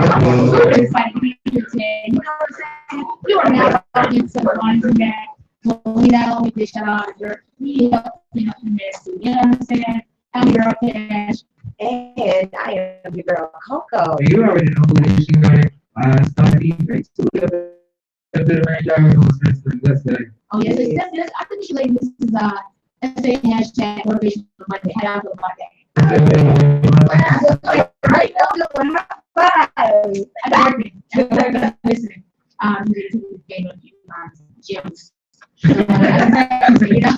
I'm super excited to be here today. You know what I'm saying? You are now talking to the ones that we not only dish out your we help clean up the mess too. You know what I'm saying? I'm your girl Cash. And I am your girl Coco. You already know who it is. She gonna start being great too. A bit of range I was yesterday. Oh yes, yes. I think this is let's say hashtag motivation for Monday. How y'all feel about that? Right, five. I got it. Listen, you need to gain a few gems. You know?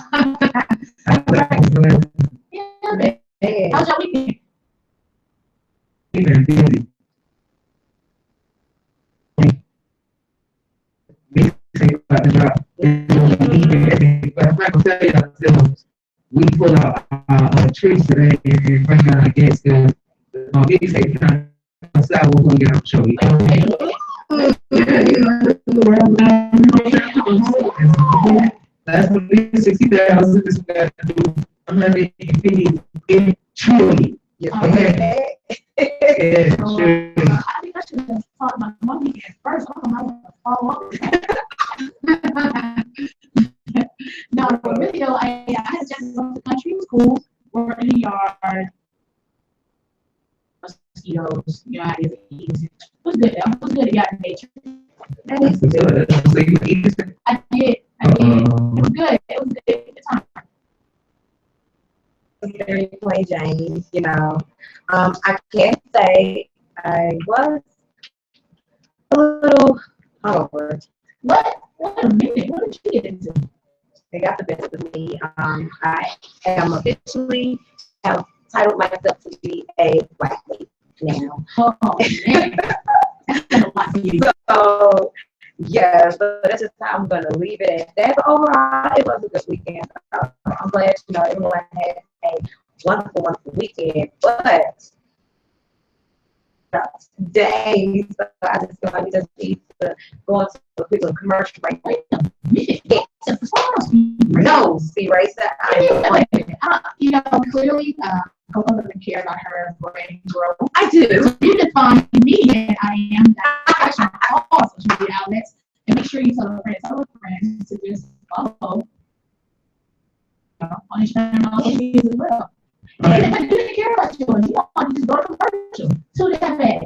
Yeah, how's your weekend? Been busy. About the drop. But I'm not gonna tell you until we pull out trees today and bring out our guests. Big safe time outside, we're gonna get on the show. That's what we 60,000. This got to do 150 trillion. Okay. Yeah, sure. I think I should have taught my money at first. I don't know how to follow up. No, but really though, I had a chance to go to the country school, work in the yard, mosquitoes, you know, it was good. It was good to get out in nature. I did. It was good. It was good. Good time. Very plain Jane, you know. I can't say I was a little hungover. What a minute. What did you get into? They got the best of me. I am officially have titled myself to be a black lady now. Oh, man. So, yeah, so that's just how I'm going to leave it at that. But overall, it was a good weekend. I'm glad, you know, everyone had a wonderful weekend. But today, so I just feel like we just need to go into a quick little commercial break. No, see, right? You know, clearly, Coco doesn't care about her brain growth. I do. You can find me at I am fashion all social media outlets, and make sure you tell a friend to just follow on Instagram and all those things as well. And if you didn't care about you and you want to just go to commercial, so that bad.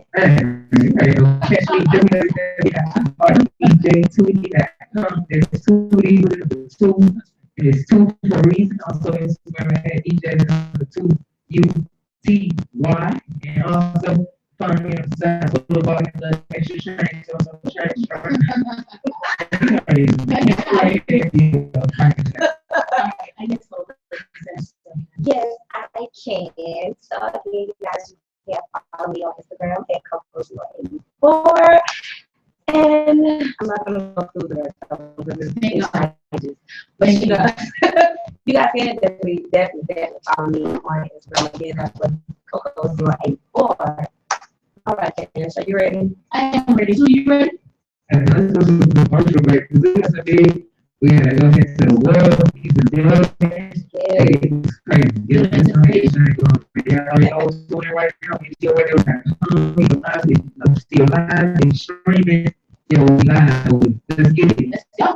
Catch me doing DJ2E.com. There's 2E with the 2. It's 2 for a reason. Also, Instagram at DJ 2UTY. And also, find me on Science Boulevard. Extra change. Also, change. I guess so. Yes, I can. So again, you guys can follow me on Instagram at Coco84. And I'm not gonna go through the pages. But you know, you guys can definitely follow me on Instagram again. That's what Coco84. All right, Ken, so you ready? I am ready. So you ready? And let's go to the commercial break. This is a big. We had to go into the world. He's a development. It's crazy. It's crazy. I know what's doing it right now. We still waiting on that. I'm still live and streaming. Yo, live. Let's get it. Let's go.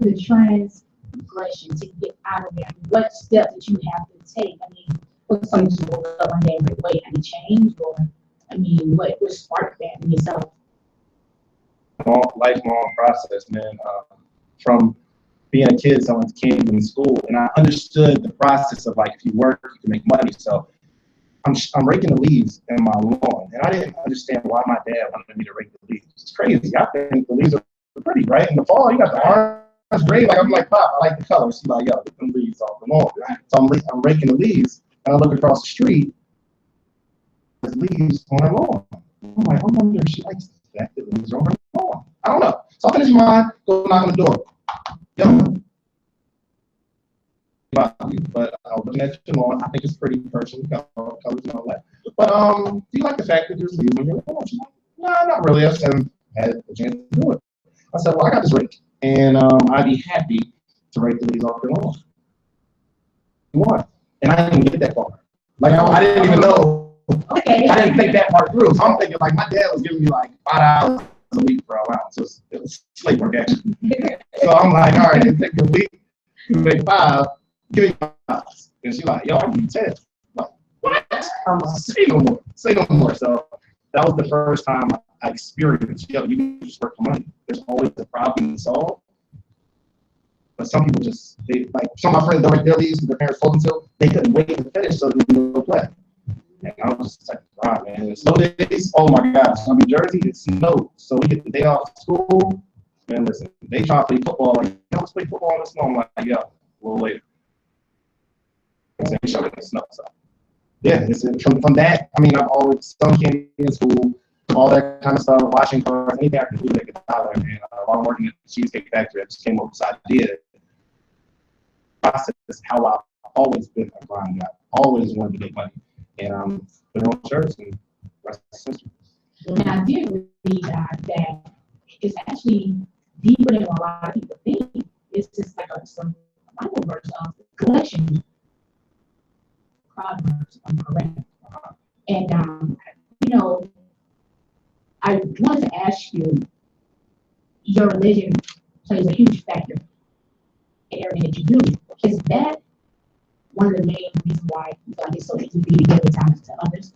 The transgression to get out of there. What steps did you have to take? I mean, what some you woke up one day and like, wait, I need change, or I mean, what sparked that in yourself? Lifelong process, man. From being a kid, someone's kid in school, and I understood the process of like if you work, you can make money. So I'm raking the leaves in my lawn, and I didn't understand why my dad wanted me to rake the leaves. It's crazy. I think the leaves are pretty, right? In the fall, you got the orange, gray. Like I'm like, Pop, I like the colors. He's like, yo, get them leaves off the lawn. So I'm raking the leaves, and I look across the street. There's leaves on her lawn. I'm like, I wonder if she likes the fact that the leaves are on her lawn. I don't know. So I finish mine, go knock on the door. Yo. But I was looking at your lawn. I think it's pretty personal, colors and all that. But do you like the fact that there's leaves on your lawn? She's like, no, not really. I just haven't had a chance to do it. I said, well, I got this rake, and I'd be happy to rake the leaves off your lawn. What? And I didn't even get that far. Like I didn't even know Okay. I didn't think that part through. So I'm thinking like my dad was giving me like $5 a week for allowance. It was slave work actually. So I'm like, all right, it take a week to make 5, give me $5. And she's like, yo, I give you 10. I'm like, what? I'm like, say no more. So that was the first time I experienced, yo, you can just work for money. There's always a problem to solve. But some people just, some of my friends don't make their leaves because their parents told them to. They couldn't wait to finish so they could go play. And I was just like, wow, man. It's snow days. Oh my gosh. I'm in Jersey. It snowed. So we get the day off school. Man, listen, they try to play football. Like, let's play football in the snow. I'm like, yeah, a little later. And they showed it in the snow. So, yeah, it's from that. I mean, I've always sung candy in school, all that kind of stuff, washing cars, anything I could do to make $1. And while I'm working at the Cheesecake Factory, I just came up with this idea. Process how I've always been a grind guy, always wanted to make money. And put it on shirts and rest of the history. And I did read that it's actually deeper than a lot of people think. It's just like some Bible verse of collection proverbs, if I'm correct. And I wanted to ask you, your religion plays a huge factor in everything that you do. Is that one of the main reasons why you feel like it's so easy for you to give your talents to others?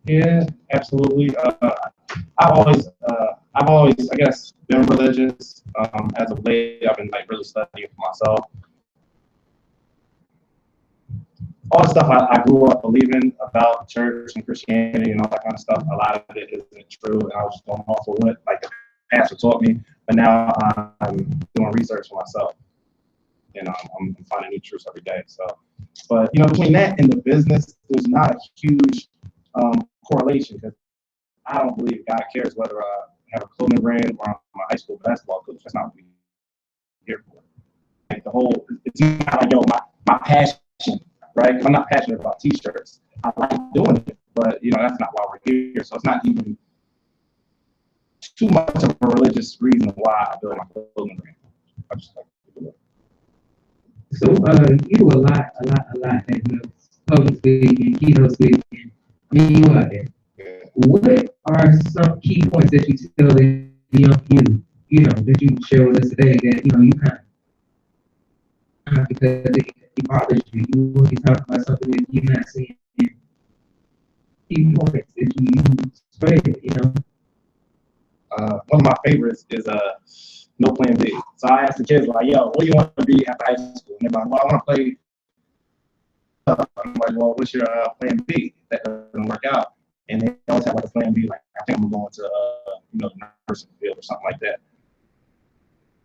Yeah, absolutely. I've always, I guess, been religious. As of late, I've been like really studying for myself. All the stuff I grew up believing about church and Christianity and all that kind of stuff, a lot of it isn't true. And I was just going off of what like the pastor taught me. But now I'm doing research for myself. And I'm finding new truths every day. So, but between that and the business, there's not a huge correlation because I don't believe God cares whether I have a clothing brand or I'm a high school basketball coach. That's not what we're here for. Like it's not like my passion, right? I'm not passionate about t-shirts. I like doing it, but that's not why we're here. So it's not even too much of a religious reason why I build my clothing brand. I just like to do it. So you do a lot, public speaking, keynote speaking. I mean, you out there. Yeah. What are some key points that you tell the young that you share with us today that you kind of because it bothers you? You will be talking about something that you're not seeing. Key points that you spread. One of my favorites is no plan B. So I asked the kids like, yo, what do you want to be after high school? And they're like, well, I want to play. I'm like, well, what's your plan B? If that doesn't work out. And they always have like a plan B, like, I think I'm going to, the nursing field or something like that.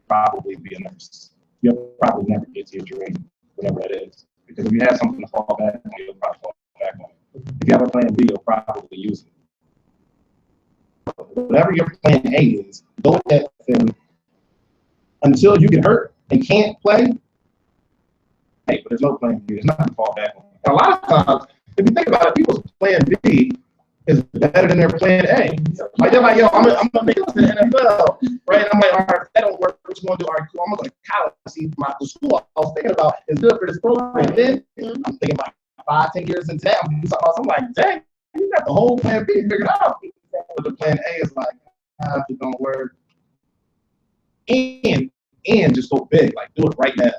Probably be a nurse. You'll probably never get to your dream, whatever that is. Because if you have something to fall back on, you'll probably fall back on it. If you have a plan B, you'll probably use it. Whatever your plan A is, go with that thing until you get hurt and can't play. Hey, but there's no plan B. There's nothing to fall back on. And a lot of times, if you think about it, people's plan B is better than their plan A. Like they're like, yo, I'm gonna make it to the NFL, right? And I'm like, all right, if that don't work, what you gonna do? All right, cool. I'm gonna go to college. See, the school I was thinking about is good for this program. Then I'm thinking about 5-10 years into that, I'm like, dang, you got the whole plan B figured out. But the plan A is like, it don't work. And just go big, like do it right now.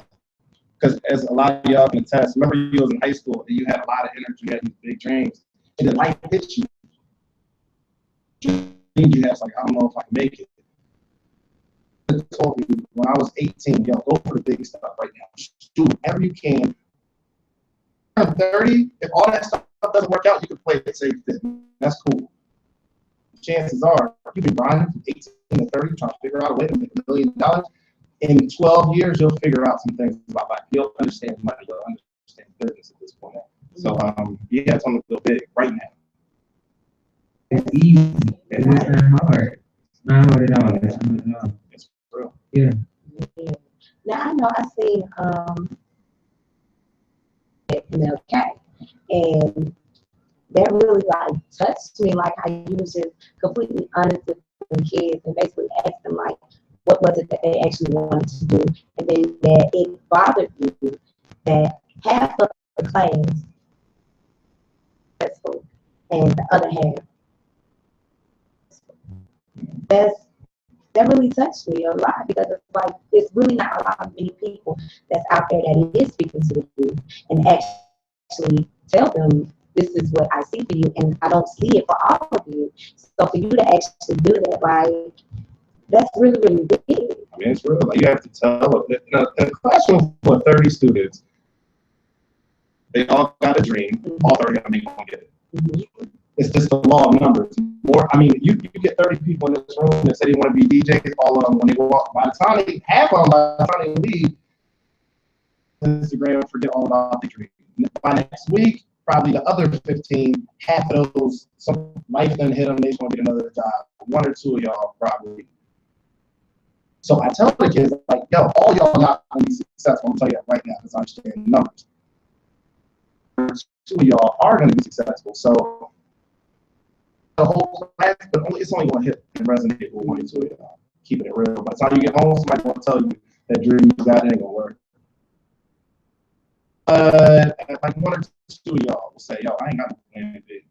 Because as a lot of y'all can attest, remember you was in high school and you had a lot of energy, you had these big dreams, and then life hits you. You have like, I don't know if I can make it. I told me when I was 18, yo, go for the big stuff right now. Just do whatever you can. I'm 30, if all that stuff doesn't work out, you can play it safe then. That's cool. Chances are, you've been grinding from 18 to 30, trying to figure out a way to make $1 million. In 12 years, you'll figure out some things about life. You'll understand money. You'll understand business at this point. So, it's on the go big right now. It's easy. It's not hard. It's not hard at all. It's not at all. It's real. Yeah. Now I know I seen MLK, and that really like touched me, like how you was just completely honest with the kids and basically asked them like what was it that they actually wanted to do, and then that it bothered you that half of the class successful and the other half. That really touched me a lot because it's like it's really not a lot of many people that's out there that is speaking to the youth and actually tell them this is what I see for you and I don't see it for all of you. So for you to actually do that, like that's really, really big. I mean, it's real. Like you have to tell them. In a classroom for 30 students, they all got a dream. All 30 of them ain't gonna get it. Mm-hmm. It's just the law of numbers. Or I mean, you get 30 people in this room that say they want to be DJs. All of them, when they walk, by the time they half of them, by the time they leave Instagram, forget all about the dream. By next week, probably the other 15, half of those, some life done hit them. They just want to get another job. One or two of y'all probably. So I tell the kids, like, yo, all y'all not going to be successful. I'm going to tell you that right now because I understand the numbers. Two of y'all are going to be successful. So the whole class, but it's only going to hit and resonate with one or two of y'all. Keeping it real. By the time you get home, somebody's going to tell you that dream you got ain't going to work. Like one or two of y'all will say, yo, I ain't got no plan B.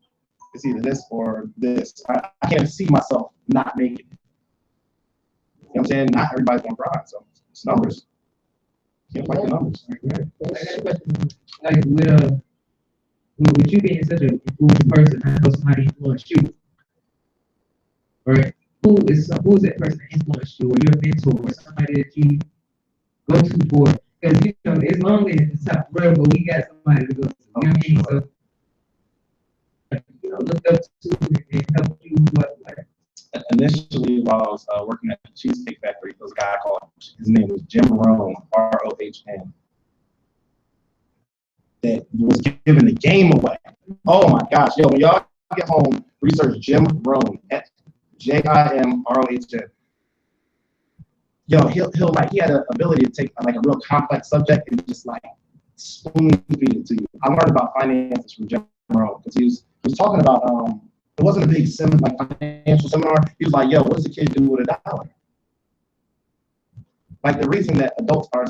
It's either this or this. I can't see myself not making it. You know what I'm saying? Not everybody's going to grind, so it's numbers. You can't fight the numbers. Like, with you being such an influential person, I know somebody influenced you. Right? Who is that person that influenced you, or your mentor, or somebody that you go to for? Because, you know, it's lonely at the top road, but we got somebody to go to. You know what I mean? So, you know, look up to and help you what. Initially, while I was working at the Cheesecake Factory, there was a guy called, his name was Jim Rohn, R-O-H-N, that was giving the game away. Oh my gosh, yo, when y'all get home, research Jim Rohn, Jimrohn. Yo, he'll like, he had an ability to take like a real complex subject and just like spoon feed it to you. I learned about finances from Jim Rohn because he was talking about, it wasn't a big financial seminar. He was like, yo, what does a kid do with $1? Like the reason that adults are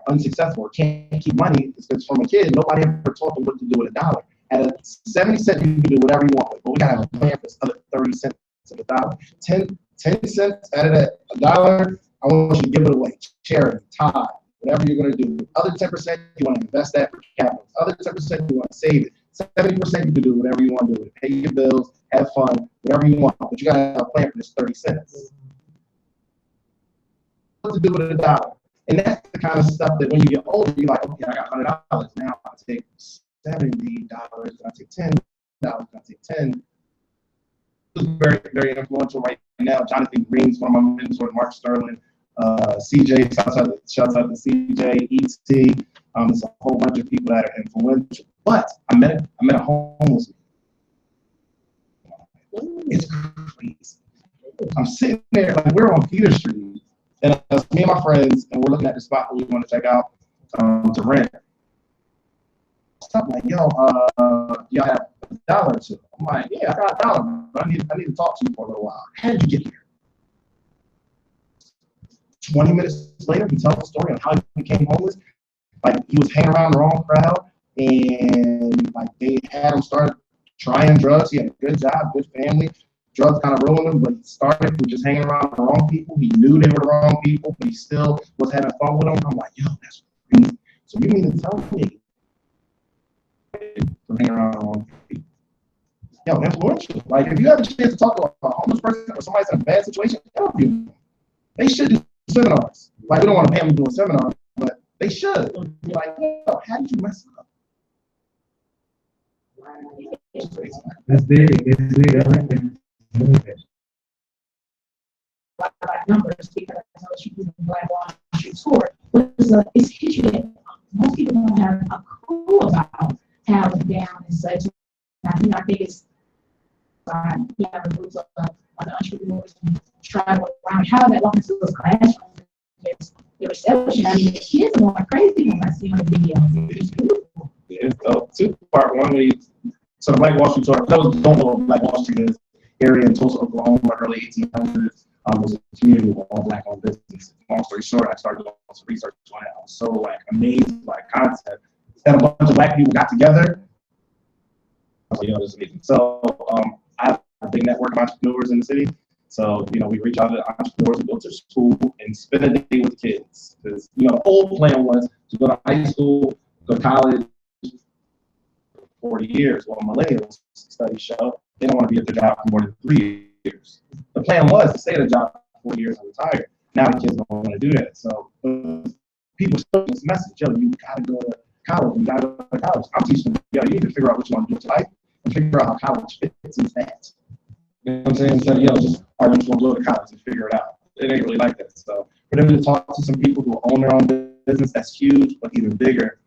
unsuccessful or can't keep money is because from a kid, nobody ever taught them what to do with $1. At a 70 cent, you can do whatever you want with, but we gotta have a plan for this other 30 cents of $1. 10 cents out of that $1, I want you to give it away. Charity, tithe, whatever you're gonna do. Other 10%, you want to invest that for capital. Other 10%, you want to save it. 70% you can do whatever you want to do with it. Pay your bills, have fun, whatever you want. But you gotta have a plan for this 30 cents. What to do with $1? And that's the kind of stuff that when you get older, you're like, okay, I got $100. Now I take $70. I take $10. I take 10. Very, very influential right now. Jonathan Green's one of my mentors, Mark Sterling, CJ, shouts out to CJ, ET. There's a whole bunch of people that are influential. But I met a homeless man. It's crazy. I'm sitting there, like we're on Peter Street, and it's me and my friends, and we're looking at the spot we want to check out to rent. I'm like, yo, y'all have $1 or two. I'm like, yeah, I got $1, but I need to talk to you for a little while. How did you get here? 20 minutes later, he tells a story on how he became homeless. Like he was hanging around the wrong crowd, and like they had him start trying drugs. He had a good job, good family. Drugs kind of ruined him, but he started with just hanging around the wrong people. He knew they were the wrong people, but he still was having fun with them. I'm like, yo, that's crazy. So you mean to tell me from hanging around the wrong people? Yo, influential. Like if you have a chance to talk to a homeless person or somebody's in a bad situation, help you. They should do seminars. Like we don't want to pay them to do a seminar, but they should. You're like, yo, how did you mess up? That's big. That's big. I like that. Like numbers because I know she was in Black Wall Street tour. But it's history that most people don't have a clue about talent down and such. I think it's you have a group of other entrepreneurs and travel around. How that walk into those classrooms, the reception. I mean, the kids are going crazy when I see on the video. It's beautiful. Yeah, it's dope. Two-part. One, so the Black Wall Street tour. That was don't know what Black Wall Street is. Area in Tulsa, Oklahoma, early 1800s. Was a community with all Black-owned businesses. Long story short, I started doing some research on it. I was so like amazed by concept that a bunch of Black people got together So, this is amazing. So I have a big network of entrepreneurs in the city. So, we reach out to entrepreneurs who go to school and spend a day with the kids. Because, the whole plan was to go to high school, go to college, 40 years. Well, millennials studies show they don't want to be at their job for more than 3 years. The plan was to stay at a job for 4 years and retire. Now the kids don't want to do that. So people still this message, yo, you gotta go to college, you gotta go to college. I'm teaching them, yo, you need to figure out what you want to do with your life and figure out how college fits into that. You know what I'm saying? Instead of, yo, just are you just gonna go to college and figure it out? It ain't really like that. So for them to talk to some people who own their own business, that's huge, but even bigger.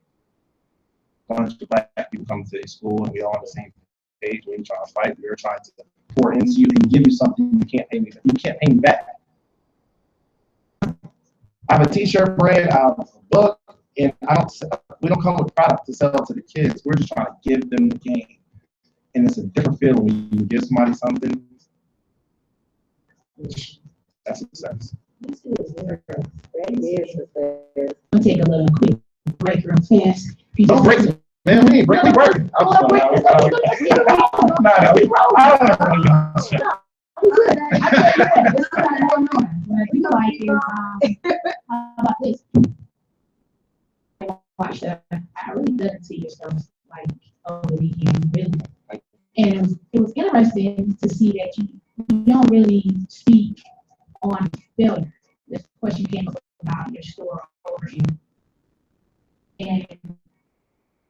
A bunch of black people come to the school and we all on the same page. We ain't trying to fight. We're trying to pour into you and give you something you can't pay me. You can't pay me back. I have a T-shirt brand, I have a book, and we don't come with product to sell to the kids. We're just trying to give them the game. And it's a different feeling when you give somebody something. That's success. We'll take a little quick break real fast. Don't break it, man. We ain't breaking. I'm just how about this? I really didn't see yourself like over the weekend, really. And it was interesting to see that you don't really speak on failure. This question came up about your store overview. And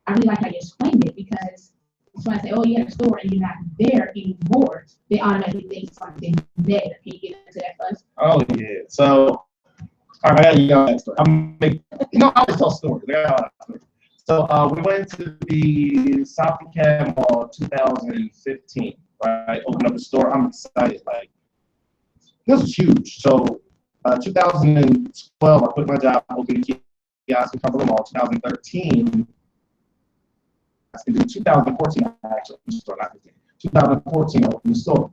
I really like how you explained it because when I say, oh, you have a store and you're not there anymore, they automatically think something negative. Can you get into that first? Oh, yeah. So, all right, I got that story. I always tell stories. So we went to the South DeKalb Mall 2015, right? Opened up the store. I'm excited. Like, this was huge. So 2012, I quit my job, opened the kiosk in Cumberland Mall. 2013, in 2014, I actually opened the store, not 15. 2014, I opened the store.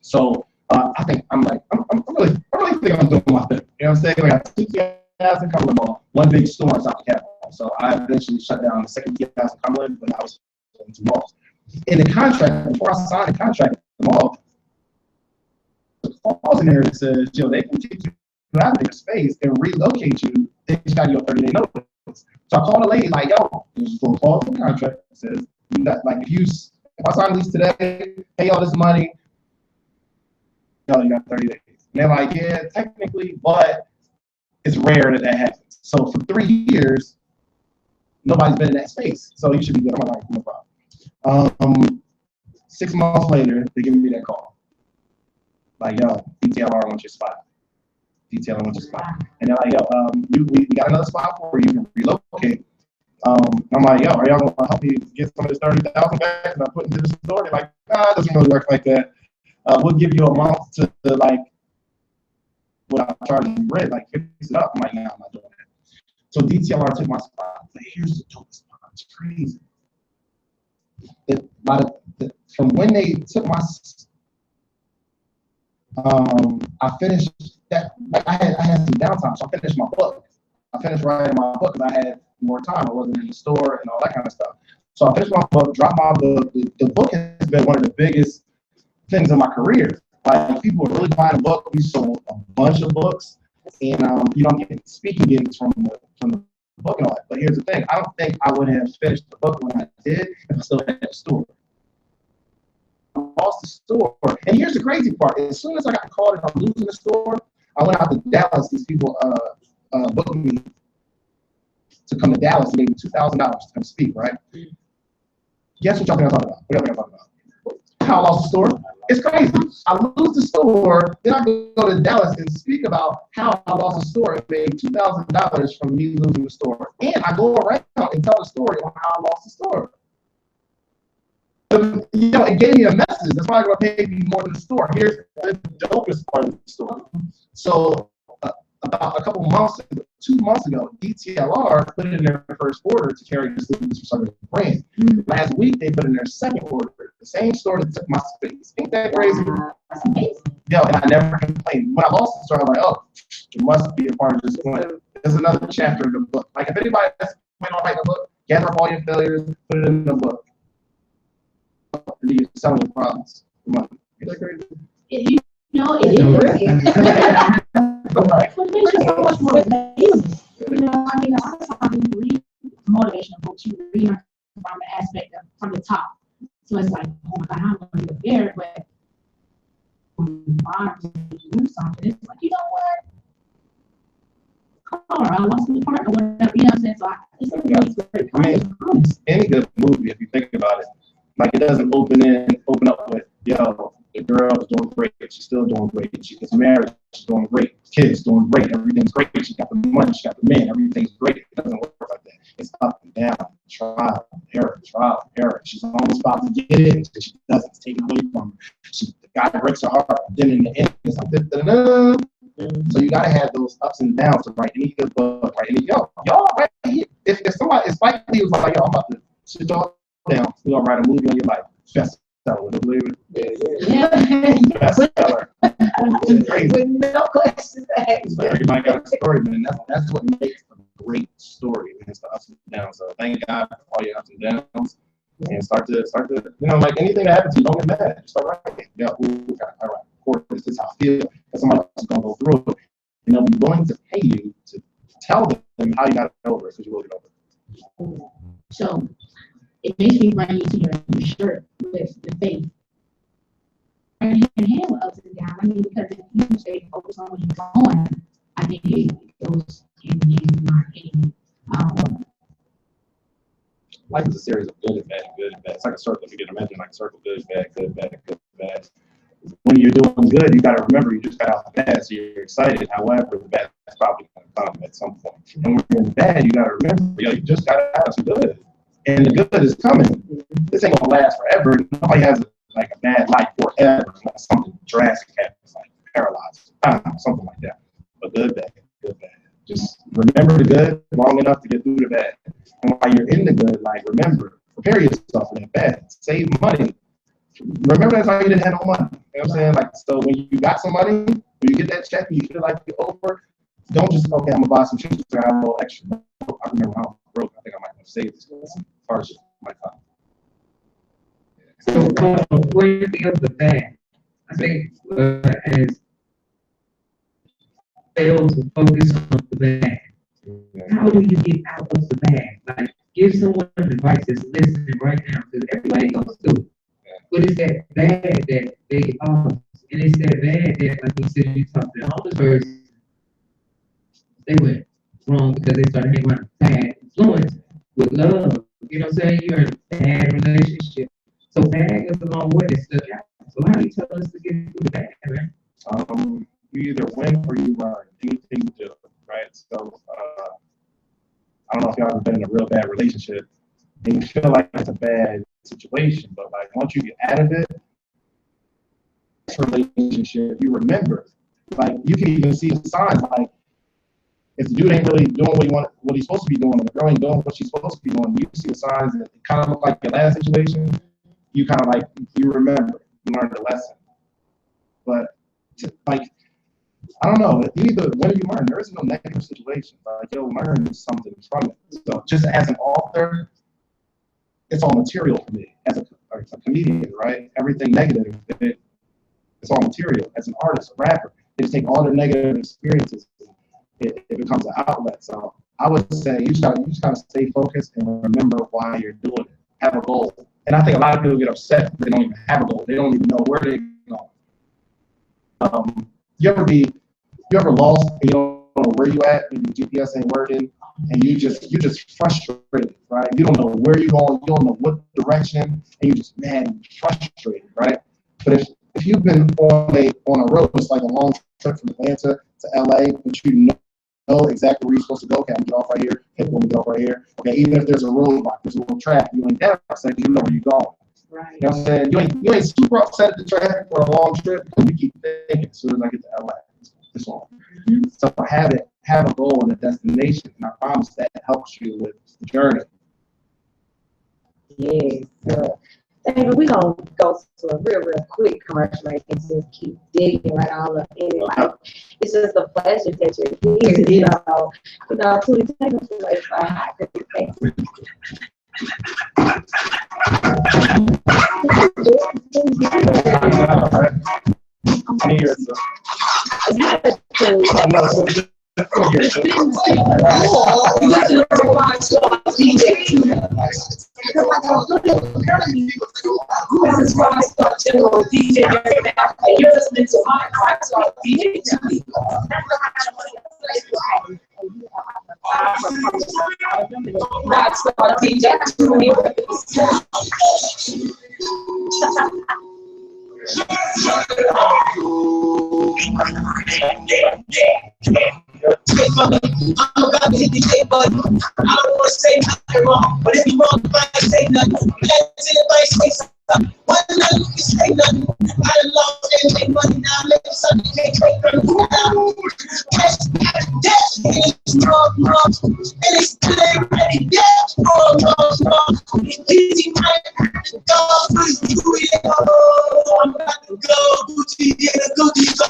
So I think I'm really think I'm doing my thing. You know what I'm saying? We got 2 kiosks in Cumberland Mall, 1 big store in South DeKalb Mall. So I eventually shut down the second kiosk in Cumberland when I was in 2 malls. In the contract, before I signed the contract with the mall, the clause in there that says, they can kick you out of their space and relocate you. They just got you a 30-day notice. So I called a lady like, yo, this is for a clause in the contract that says, if I sign a lease today, pay all this money, you got 30 days. And they're like, yeah, technically, but it's rare that happens. So for 3 years, nobody's been in that space. So you should be good. I'm like, no problem. 6 months later, they give me that call. Like, yo, DTLR wants your spot. DTLR wants your spot. And they're like, yo, we got another spot for you can relocate. I'm like, yo, are y'all going to help me get some of this 30,000 back that I put into the store? They're like, nah, it doesn't really work like that. We'll give you a month to like, what I'm charging rent, like fix it up. I'm like, nah, I'm not doing that. So DTLR took my spot. But here's the dopest part. It's crazy. From when they took my, I finished that. Like I had some downtime, so I finished my book. I finished writing my book because I had more time. I wasn't in the store and all that kind of stuff. So I finished my book, dropped my book. The book has been one of the biggest things in my career. Like people are really buying a book. We sold a bunch of books, and you don't get speaking gigs from the book and all that. But here's the thing: I don't think I would have finished the book when I did if I still had the store. I lost the store, and here's the crazy part: as soon as I got the call that I'm losing the store, I went out to Dallas. These people booked me to come to Dallas and gave me $2,000 to come speak. Right? Guess what y'all think I'm talking about? What y'all think I'm talking about? How I lost the store. It's crazy. I lose the store, then I go to Dallas and speak about how I lost the store and made $2,000 from me losing the store. And I go around and tell the story on how I lost the store. It gave me a message. That's why I'm going to pay you more than the store. Here's the dopest part of the story. So about 2 months ago, DTLR put in their first order to carry the sleeves for some brand. Last week, they put in their second order. The same store that took my space. Ain't that crazy? That's amazing. Yo, and I never complained. When I lost the store, I'm like, oh, it must be a part of this plan. There's another chapter in the book. Like, if anybody that's planning on writing a book, gather up all your failures, put it in the book. do you selling your products for money? Is that crazy? It is. But it makes you so much more relatable. You know, I mean, a lot of times when you read motivational books, you read them from the aspect of from the top. So it's like, oh my God, I'm going to be there, but when you do something, it's like, you know what? Car, I want to be partner, whatever, you know what I'm saying? So it's a really great. I mean, any good movie, if you think about it, like it doesn't open up with, yo, the girl is doing great, she's still doing great, she gets married, she's doing great, kids doing great, everything's great, she got the money, she got the man, everything's great. It doesn't work like that. It's up and down, trial, error. She's almost about to get it, and she doesn't. It's taken away from her. The guy breaks her heart, then in the end, it's like, da-da-da. So you gotta have those ups and downs to write any good book, right? And y'all right here. If somebody, if Spike Lee was like, yo, I'm about to sit y'all down, we're gonna write a movie on your life. Bestseller, would you believe it? Yeah. Bestseller. With no questions asked. Everybody got a story, man. That's what makes a great story, man. It's the ups and downs. So thank God for all your ups and downs. And start to, you know, like anything that happens to you, don't get mad. Just start writing. Yeah, all right, of course, this is how I feel. Because somebody else is going to go through it. And they'll be willing to pay you to tell them how you got over it, because you will get over it. So it makes me bring you to your shirt with the faith. And hand in hand with ups and downs. I mean, because if you stay focused on what you're doing, I think it goes in my opinion. Life is a series of good and bad, good and bad. It's like a circle. You can imagine like a circle, good, bad, good, bad, good, bad. When you're doing good, you got to remember you just got out the bad, so you're excited. However, the bad is probably going to come at some point. And when you're in bad, you got to remember, yo, you just got to have some good. And the good is coming. This ain't going to last forever. Nobody has like a bad life forever. Something drastic happens, like paralyzed, something like that. But good, bad, good, bad. Just remember the good long enough to get through the bad. And while you're in the good, like remember, prepare yourself for the bad. Save money. Remember that's how you didn't have no money. You know what I'm saying? Like, so when you got some money, when you get that check and you feel like you're over, don't just, okay, I'm gonna buy some shoes so I have a little extra. I remember when I was broke, I think I might have saved this for some parts of my time. So when you think of the bad, I think as fails to focus on the bad. How do you get out of the bad? Like, give someone advice that's listening right now, because everybody goes through it. But it's that bad that they and it's that bad that, like you said, you talked to the homeless person, they went wrong because they started hanging around bad influence with love. You know what I'm saying? You're in a bad relationship. So bad goes a long way to stuck out. So how do you tell us to get through the bad, man? You either win or you learn. Anything you do, right? So I don't know if y'all ever been in a real bad relationship and you feel like it's a bad situation, but like once you get out of it, this relationship, you remember. Like you can even see the signs. Like if the dude ain't really doing what he's supposed to be doing, and the girl ain't doing what she's supposed to be doing, you see the signs that it kind of look like your last situation. You kind of like you remember, you learned the lesson. But like I don't know, either when you learn, there is no negative situation. Like you'll learn something from it. So just as an author, it's all material for me. As a comedian, right? Everything negative, it's all material. As an artist, a rapper, they just take all their negative experiences. It becomes an outlet. So I would say you just gotta stay focused and remember why you're doing it. Have a goal. And I think a lot of people get upset if they don't even have a goal. They don't even know where they're going. You ever lost and you don't know where you at, and your GPS ain't working, and you're just frustrated, right? You don't know where you're going, you don't know what direction, and you're just mad and frustrated, right? But if you've been on a road, it's like a long trip from Atlanta to LA, but you know exactly where you're supposed to go. Okay, I'm gonna get off right here, hit one, get off right here. Okay, even if there's a roadblock, there's a little traffic, you ain't that upset because you know where you're going. Right. You know what I'm saying? You ain't super upset at the traffic for a long trip because you keep thinking as soon as I get to LA. It's on. Mm-hmm. So have a goal and a destination, and I promise that helps you with the journey. Yes. David, we're going to go to a real quick commercial break and just keep digging right all up in it. Like, it's just a pleasure that you're here. So, please take us away for a hot cookie. here. So. I'm about to hit the K button. I don't want to say nothing wrong, but if you're wrong, I say nothing. That's it, if I say something. One night you can say nothing. I done lost and make money now. Let something can't take from me now. Cash, death, and it's wrong, and it's still ain't ready. Death, wrong. Easy, man. Dog, I'm about to go. Gucci, yeah, Gucci, go.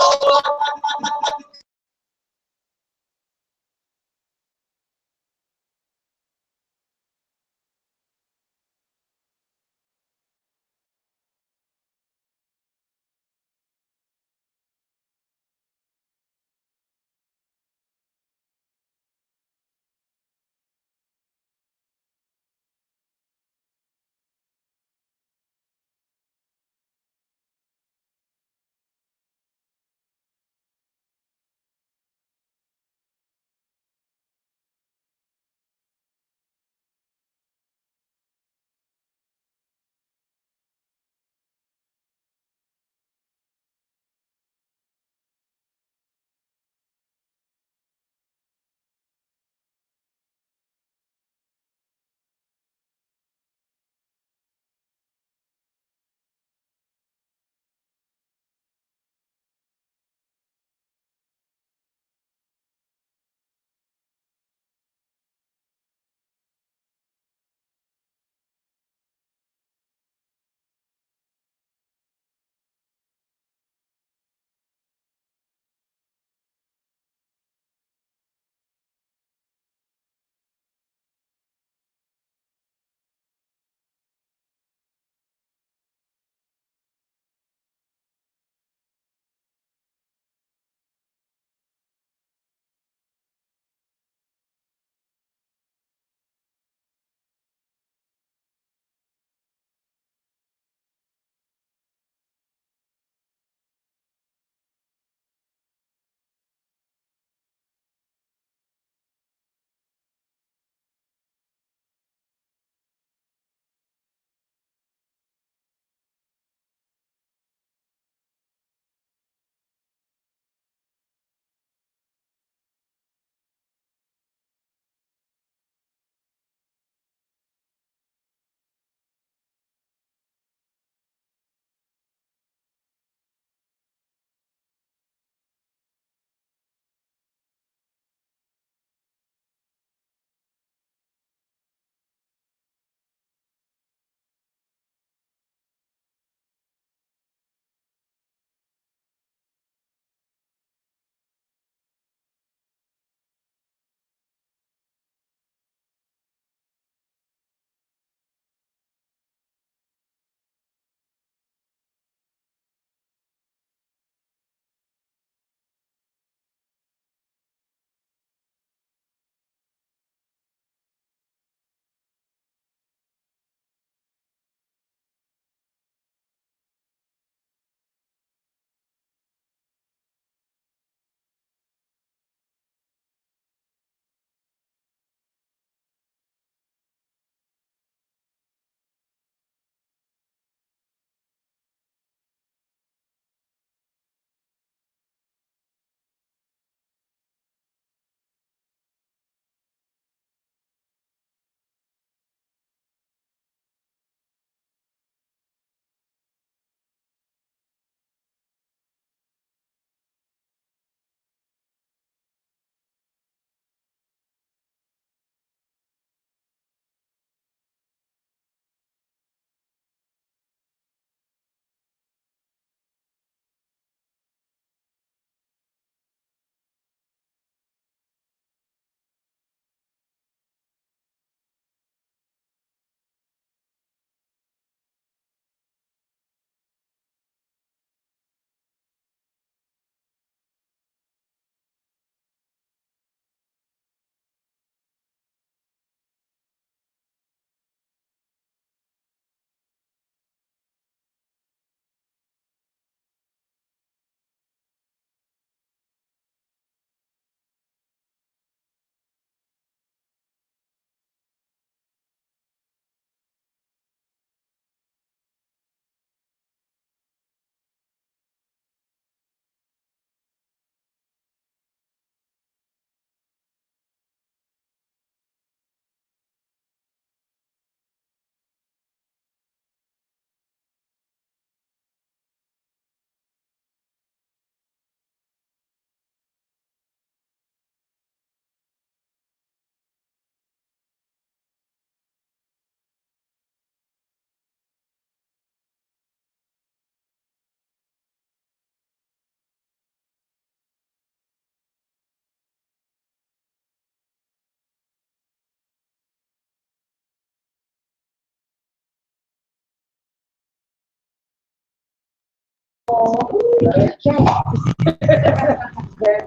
That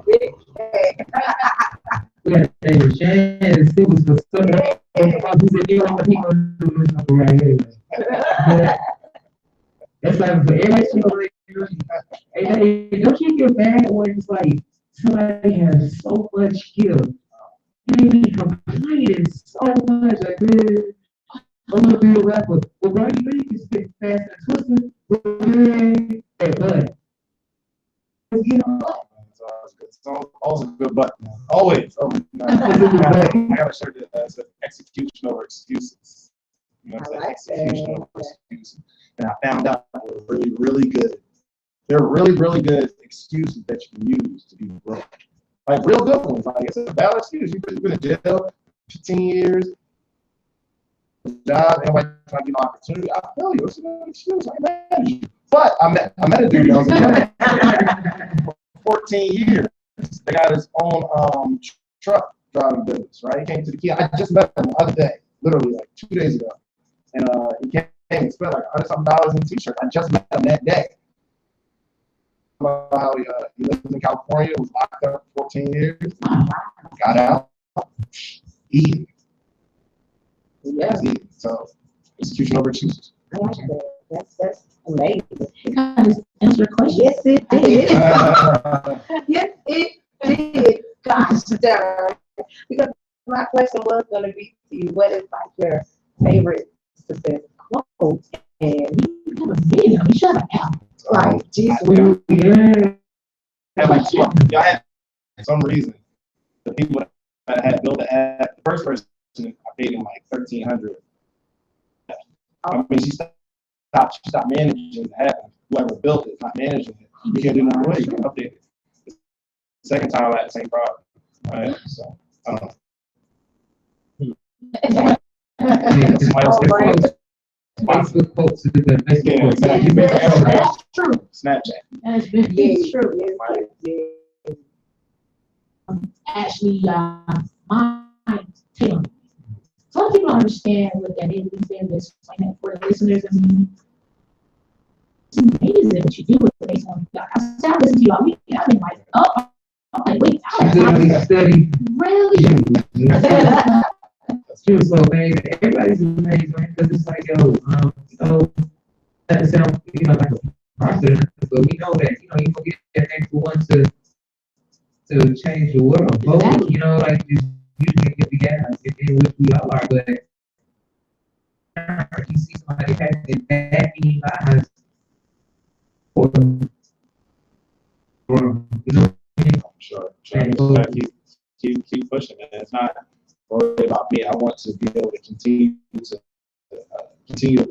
big cat. They were Shands. It was the son. He said, you know what people do this number right here. Yeah. That's like for every single hey, don't you get mad when it's like somebody has so much skill? They be complaining so much. Like, man, I'm gonna be a rapper. Well, bro, you really can spit fast and twisted. Hey, bud. You know what? It's always a good button. Always. Oh, I gotta share that as an execution over excuses. You know what I'm saying? Execution over excuses. And I found out they're really, really good. They're really, really good excuses that you can use to be broke. Like real good ones. Like it's a valid excuse. You've been in jail 15 years. Job, and like you know, opportunity. I feel you. It's a good excuse. I manage you. But I met a dude that was in for 14 years. They got his own truck driving business, right? He came to the key. I just met him the other day, literally like 2 days ago. And he came and spent like $100-something in t-shirt. I just met him that day. How he lives in California, was locked up for 14 years, got out, eating. Yeah. So, execution over excuses. I like that. That's amazing. It kind of answers your question. Yes, it did. Yes, it did. Gosh darn. Because my question was going to be to you, what is like your favorite success quote? And You have a video. You should have an app. like, geez, Yeah. And like, y'all had for some reason, the people that had built the app, the first person, I paid him like $1,300. I mean, she stopped managing the app. Whoever built it, not managing it. You can't do nothing with it. You can update it. The second time I had the same problem. Right? So, I don't know. Somebody else did quotes. Facebook quotes is the best. Yeah, exactly. You make that That's true. Snapchat. That's very true. Yes. Actually, my take on it. Some people don't understand what that is. We say this explain it for the listeners. I mean, it's amazing what you do with it based on. I started listening to you all week. I've been like, oh, I'm like, wait, I study. really? She was so amazing. Everybody's amazing because it's like, yo, so that sounds, like a process, but we know that, you can get that extra one to change the world. Both, like just using it to gas, in which we all are, but you see somebody having that many lives for Sure. Keep pushing, man. It's not worried about me. I want to be able to continue to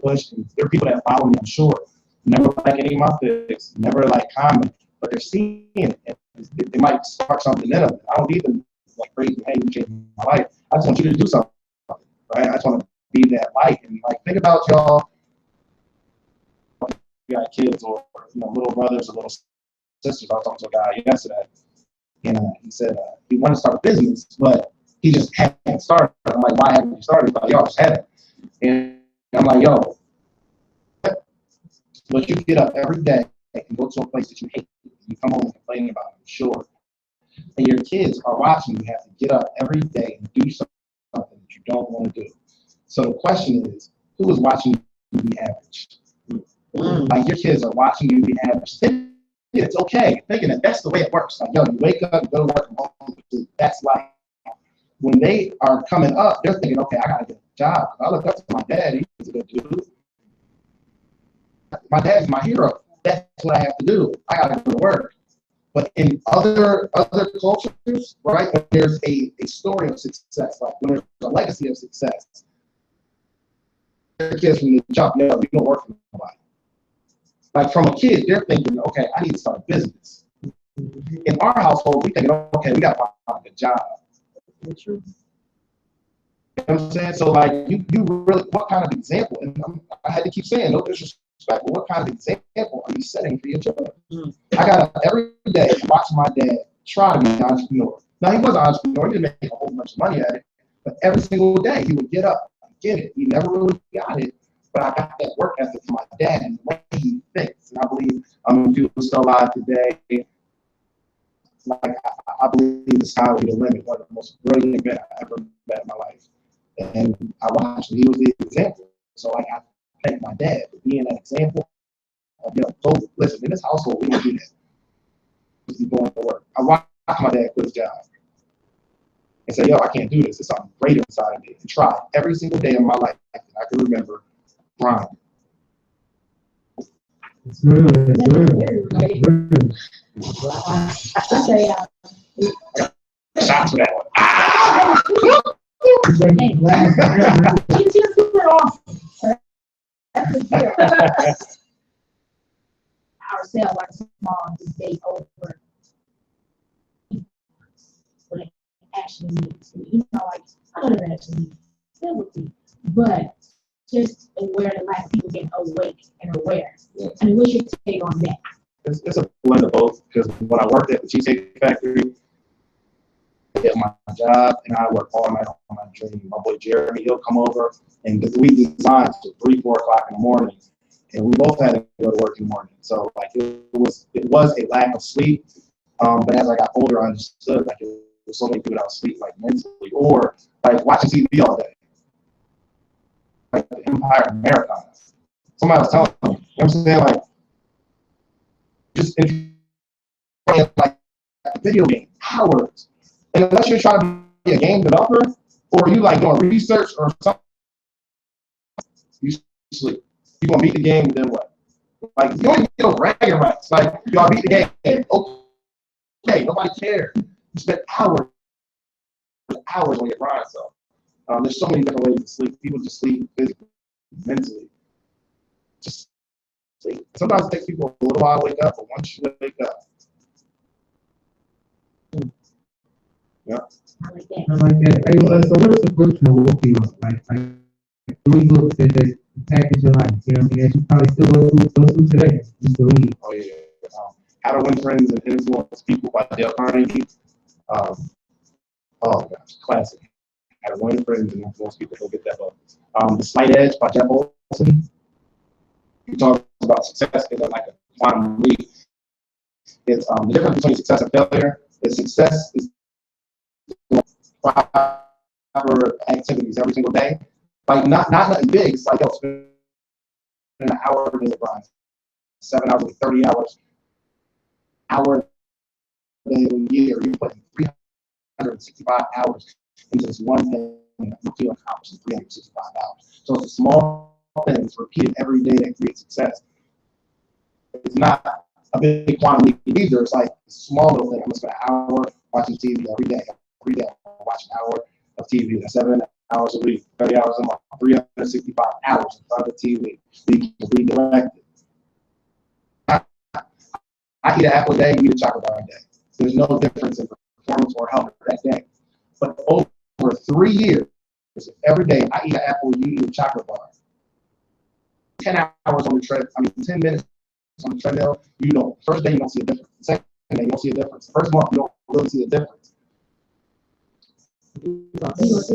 push. And there are people that follow me, I'm sure. Never like any of my pics, never like comment, but they're seeing it. And it might spark something in them. I don't even like crazy, hey, you changed my life. I just want you to do something, right? I just want to be that light. And like, think about y'all. You got kids or little brothers or little sisters. I was talking to a guy yesterday, and he said he wanted to start a business, but he just hadn't started. I'm like, why haven't you started? He's like, yo, I just haven't. And I'm like, yo, but you get up every day and go to a place that you hate. You come home complaining about it, I'm sure. And your kids are watching you have to get up every day and do something that you don't want to do. So the question is, who is watching you be average? Like your kids are watching you be average. It's okay. Thinking that that's the way it works. Like, yo, you wake up, you go to work, and home, that's life. When they are coming up, they're thinking, okay, I got to get a job. I look up to my dad. He's a good dude. My dad's my hero. That's what I have to do. I got to go to work. But in other cultures, right, when there's a story of success, like when there's a legacy of success, their kids from the jump, you don't work for nobody. Like from a kid, they're thinking, okay, I need to start a business. In our household, we think, okay, we got to find a job. True. You know what I'm saying? So like, you really, what kind of example? And I had to keep saying, no disrespect, but what kind of example are you setting for your children? I got up every day watching my dad try to be an entrepreneur. Now, he was an entrepreneur. He didn't make a whole bunch of money at it, but every single day he would get up and get it. He never really got it, but I got that work ethic from my dad and the way he thinks. And I believe If he was still alive today, like I believe the sky will be the limit. One of the most brilliant men I ever met in my life. And I watched him. He was the example. So like I thank my dad for being that example. So listen, in this household, we don't do that. He's going to work. I watched my dad quit his job and say, yo, I can't do this. There's something greater inside of me. And try every single day of my life that I can remember grind. It's good. It's good. I say, Shots for that one. it's just super awesome. That's the deal. Ourselves, like small, this day over. What it actually means. You know, like, I know that actually means civility, but just aware that like people get awake and aware. Yes. I mean, what's your take on that? It's a blend of both, because when I worked at the Cheesecake Factory, at my job, and I work all night on my dream. My boy Jeremy, he'll come over, and we design till 3, 4 o'clock in the morning, and we both had to go to work in the morning. So like it was a lack of sleep, but as I got older, I understood like it was so many people that would sleep like mentally, or like watching TV all day, like the Empire Marathon. Somebody was telling me, you know what I'm saying, like just if you play like a video game hours. And unless you're trying to be a game developer, or you like doing research or something, you sleep. You're gonna beat the game, and then what? Like you don't even get no bragging rights. Like y'all beat the game. Okay, nobody cares. You spend hours on your grind. So there's so many different ways to sleep. People just sleep physically, mentally. Just sleep. Sometimes it takes people a little while to wake up, but once you wake up, yeah. I like that. I like that. Hey, so what is the virtual work you like? 3 books that impacted your life. You know what I mean? That you probably still go through today. You still read. Oh yeah. How to Win Friends and Influence People by Dale Carnegie. Oh gosh, classic. How to Win Friends and Influence People. Go get that book. The Slight Edge by Jeff Olson. He talks about success in like a quantum leap. It's the difference between success and failure. Is success is proper activities every single day. Like not nothing big. It's like spend an hour a day grind, 7 hours, 30 hours, hour a day a year. You're putting 365 hours into this one thing that you feel accomplished in 365 hours. So it's a small things repeated every day that creates success. It's not a big quantum leap either. It's like a small little thing. I'm gonna spend an hour watching TV every day. Every day I watch an hour of TV. That's 7 hours a week, 30 hours a month, 365 hours in front of the TV. You can redirect it. I eat an apple a day, you eat a chocolate bar a day. There's no difference in performance or health that day. But over 3 years, every day I eat an apple, you eat a chocolate bar. 10 hours on the treadmill, 10 minutes on the treadmill, you don't. First day you don't see a difference. The second day you don't see a difference. The first month you don't really see a difference. It's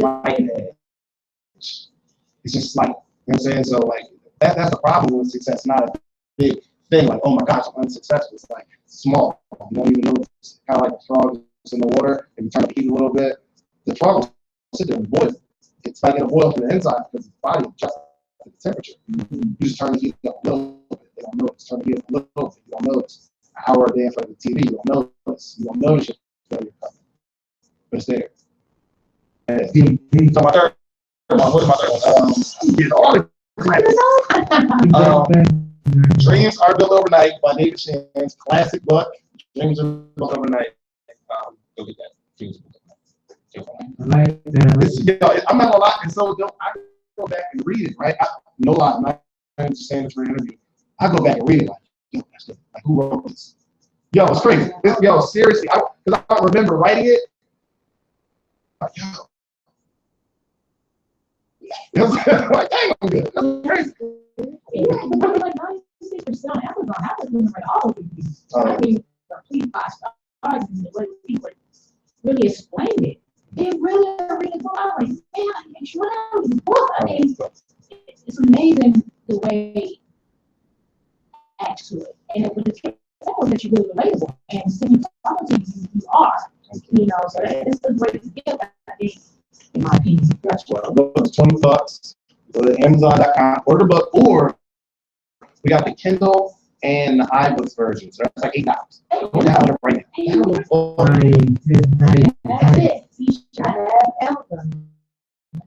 just slight. You know what I'm saying? So like that's the problem with success. Not a big thing like, oh my gosh, I'm unsuccessful. It's like small. You don't even notice. It's kind of like the frog is in the water, and you turn the heat a little bit. The frog will sit there and boil. It's like it'll boil from the inside because the body adjusts to the temperature. You just turn the heat up a little bit. They don't notice. Turn the heat up a little bit. You don't notice. An hour a day in front of the TV. You don't notice. You don't notice your failure coming. But it's there. So my third one, what is my third one? Get all the Dreams Are Built Overnight by David Shands, classic book. Dreams Are Built Overnight. Go get that. Dreams Are Built Overnight. I'm not gonna lie, and so I go back and read it, right? No lie, I'm not just saying this for an interview. I go back and read it like, yo, that's good. Like, who wrote this? Yo, it's crazy. Yo, seriously, because I don't remember writing it. Like, yo. Like, dang, I'm good. That's crazy. Yeah, but like 96% on Amazon, I was doing like all of these. I mean, complete 5 stars and the way people really explained it. They really read it. So I was like, man, I make sure that was book. I mean, it's amazing the way attached to it. And it was that you're really relatable. And since you talk to you are. You know, so that's the greatest gift, I think, in my opinion. That's what I love. $20. Go to Amazon.com, order the book, or we got the Kindle and the iBooks version. So that's like $8. Go down right now. That's it. I have Amazon.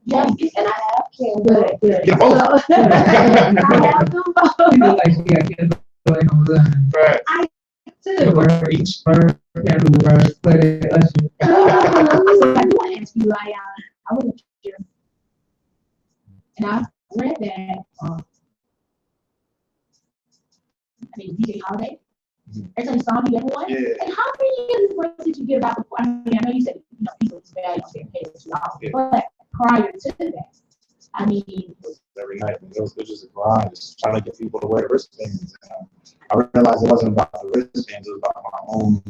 Yes, and I have Kindle. Good. Get both. I have them both. Right. I do. For each bird, every bird, but it usher. I do want to ask you, I was a teacher, and I read that, DJ Holiday, every time you saw me, everyone, Yeah. and how many years work did you get about before? I mean, I know you said, people value getting paid $2, but prior to that, I mean, Every night, it was just a grind, just trying to get people to wear the wristbands. And, I realized it wasn't about the wristbands, it was about my own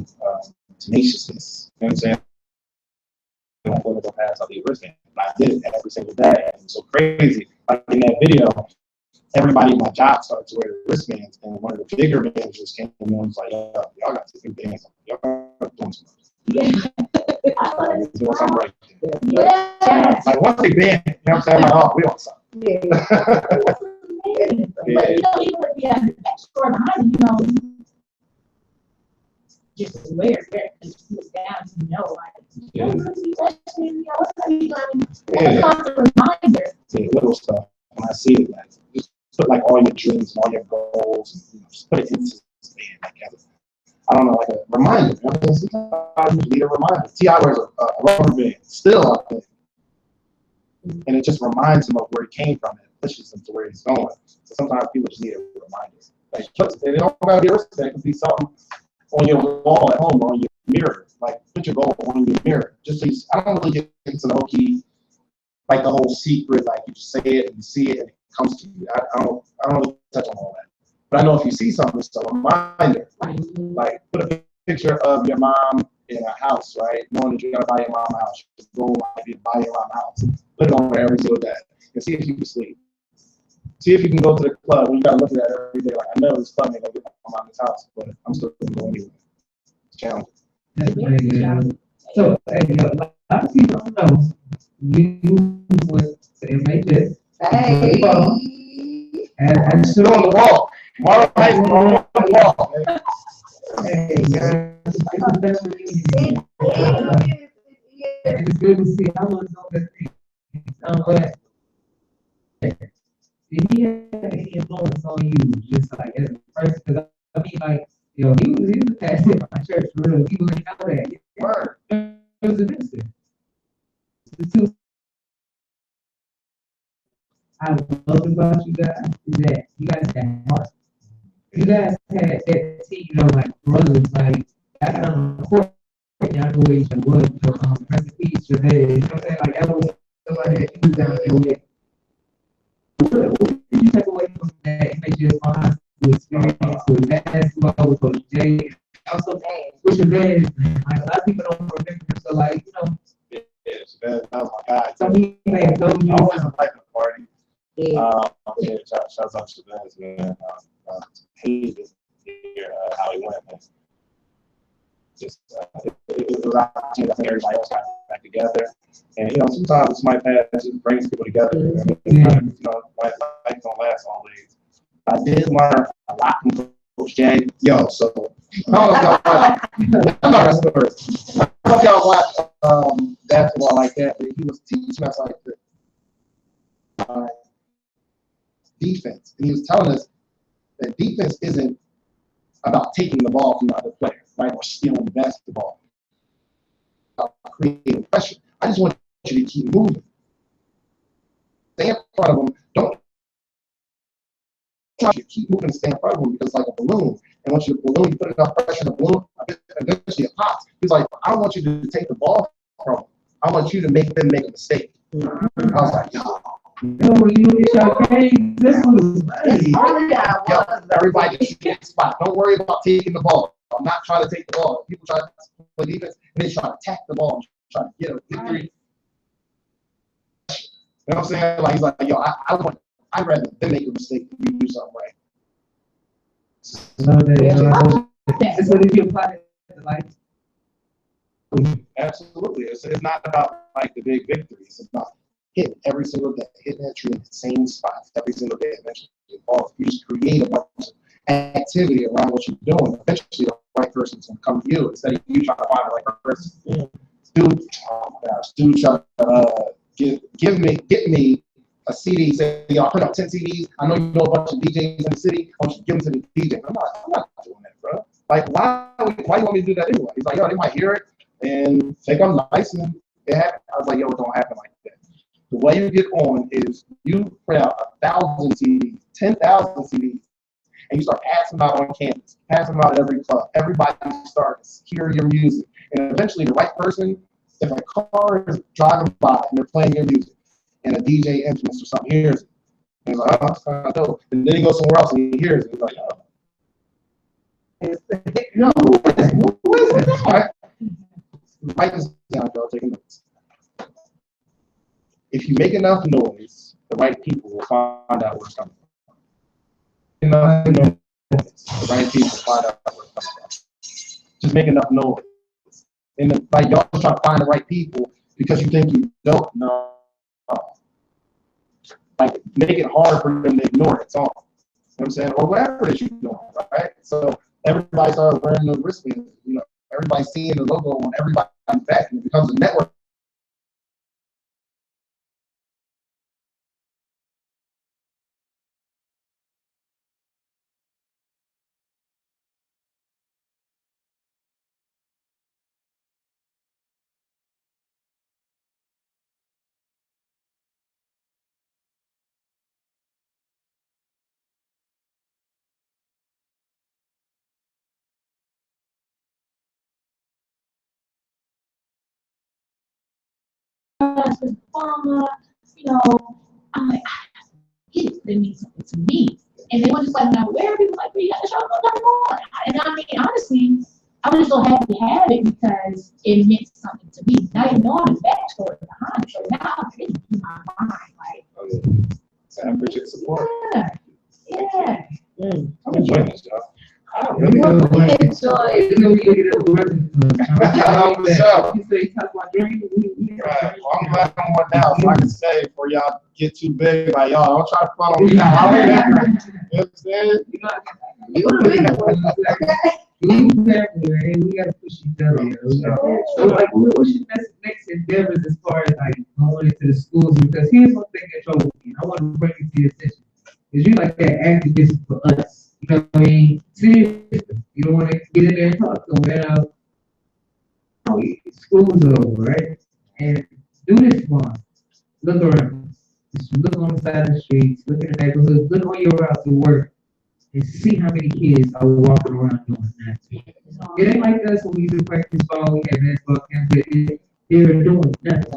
tenaciousness. You know what I'm saying? I wanted to pass out the wristband. I did it every single day. And it was so crazy. Like in that video, everybody in my job started to wear the wristbands, and one of the bigger managers came in and was like, y'all got to do bands. Y'all got doing something. yeah. Doing something right there. Yeah. Like once they banned, you know what I'm saying? Like, oh, we want something. Yeah. But even with the extra behind it, just aware because he was down, what's constant reminder. Yeah, little stuff. When I see it, like, just put like all your dreams and all your goals, and just put it into this band. Like, I don't know, like a reminder. You know, sometimes you need a reminder. T.I. wears a rubber band still out there. And it just reminds him of where he came from and pushes him to where he's going. So sometimes people just need a reminder. Like, they don't gotta be a wristband. It can be something on your wall at home or on your mirror. Like, put your goal on your mirror. Just so I don't really get into the whole key, like the whole secret, like you just say it and you see it and it comes to you. I don't really touch on all that. But I know if you see something, it's a reminder. Like, put a picture of your mom in a house, right? Knowing that you're gonna buy your mom a house. Your goal might be to buy your mom a house. Put it on there every single day and see if you can sleep. See if you can go to the club when you gotta look at that every day. Like, I know this club ain't gonna get my mom's house, but I'm still gonna go anyway. It's challenging. That's very good. So, hey, a lot of people don't know you went to MHS. Hey. And Still on the wall. Marlon High School on the wall. hey, guys, it's a special reunion. It's good to see. I was on the thing. But did he have any influence on you, just like as a person? Because I mean, like, he was a pastor in my church, for real. People didn't know that. Word. He was a minister. The two I love about you guys is that you guys had heart. You guys had that team, like brothers, like I don't know, y'all know each other was, rest in peace, your head. You know what I'm saying? Like that was somebody that you was down there with. What did you take away from that? It made you high school experience with basketball, with Coach J, also with your dad. Like a lot of people don't remember him, so like, That was my guy. so he may have known you. I always like the party. Yeah. Shouts out to Shands, man. Hated to hear how he went. Man. Just it was opportunity. I think everybody else got back together, and sometimes this might pass, just brings people together. Life don't last always. I did learn a lot from Coach J. So I don't know that story. I don't know if y'all watch basketball like that, but he was teaching us like this. Defense. And he was telling us that defense isn't about taking the ball from the other player, right? Or stealing the basketball. About creating pressure. I just want you to keep moving. Stay in front of them. Don't try to keep moving and stay in front of them because it's like a balloon. And once you put enough pressure in the balloon, eventually it pops. He's like, I don't want you to take the ball from them. I want you to make them make a mistake. I was like, yo. This was Everybody just get spot. Don't worry about taking the ball. I'm not trying to take the ball. People try to play defense and they try to attack the ball and try to get a three. You know what I'm saying? Like he's like, yo, I'd rather them make a mistake than you do something right. That's what if you apply it to life. Absolutely. It's not about like the big victories. It's about hitting every single day, hitting that tree in the same spots every single day. Eventually, it falls. You just create a bunch of activity around what you're doing. Eventually, the right person's going to come to you instead of you trying to find the right person. Dude, oh my gosh, dude, trying to get me a CD. Say, y'all put up 10 CDs. I know you know a bunch of DJs in the city. I want you to give them to the DJ. I'm not doing that, bro. Like, why you want me to do that anyway? He's like, yo, they might hear it and think I'm nice, and it happened. I was like, yo, it don't happen like that. The way you get on is you print out 1,000 CDs, 10,000 CDs, and you start passing them out on campus, passing them out at every club. Everybody starts hearing your music, and eventually the right person, if a car is driving by and they're playing your music, and a DJ influence or something hears it, and he's like, oh, that's kind of dope. And then he goes somewhere else and he hears it. He's like, oh. No, who is it? Right? Write this down, y'all. Take notes. If you make enough noise, the right people will find out where it's coming from. Enough noise, the right people will find out where it's coming from. Just make enough noise. And like y'all trying to find the right people because you think you don't know. Like make it hard for them to ignore it. It's all. You know what I'm saying? Or whatever it is you're doing, right? So everybody starts wearing the wristbands. You know, everybody's seeing the logo on everybody's back, and it becomes a network. You know, I'm like, it means something to me. And they were just like, now where people like, you got the show, nothing more. And I mean, honestly, I was just so happy to have it because it meant something to me. Now you know the backstory behind it. So now I'm really in my mind. Like, I appreciate the support. yeah. I'm enjoying this, y'all. I Really really enjoy it. I'm glad I'm one now, so I can say before y'all get too big, like y'all don't try to follow me. You know what I'm saying? We gotta push each other. So like, what's your next endeavors as far as like going into the schools? Because here's one thing that troubles me. I want to bring it to your attention. Is you like that activist for us? You know what I mean? Seriously, you don't want to get in there and talk to them. School's over, right? And do this one. Look around. Just look on the side of the streets, look in the neighborhood, look on your route to work, and see how many kids are walking around doing that. It ain't like us when we do practice ball, we have basketball camp, they're doing nothing.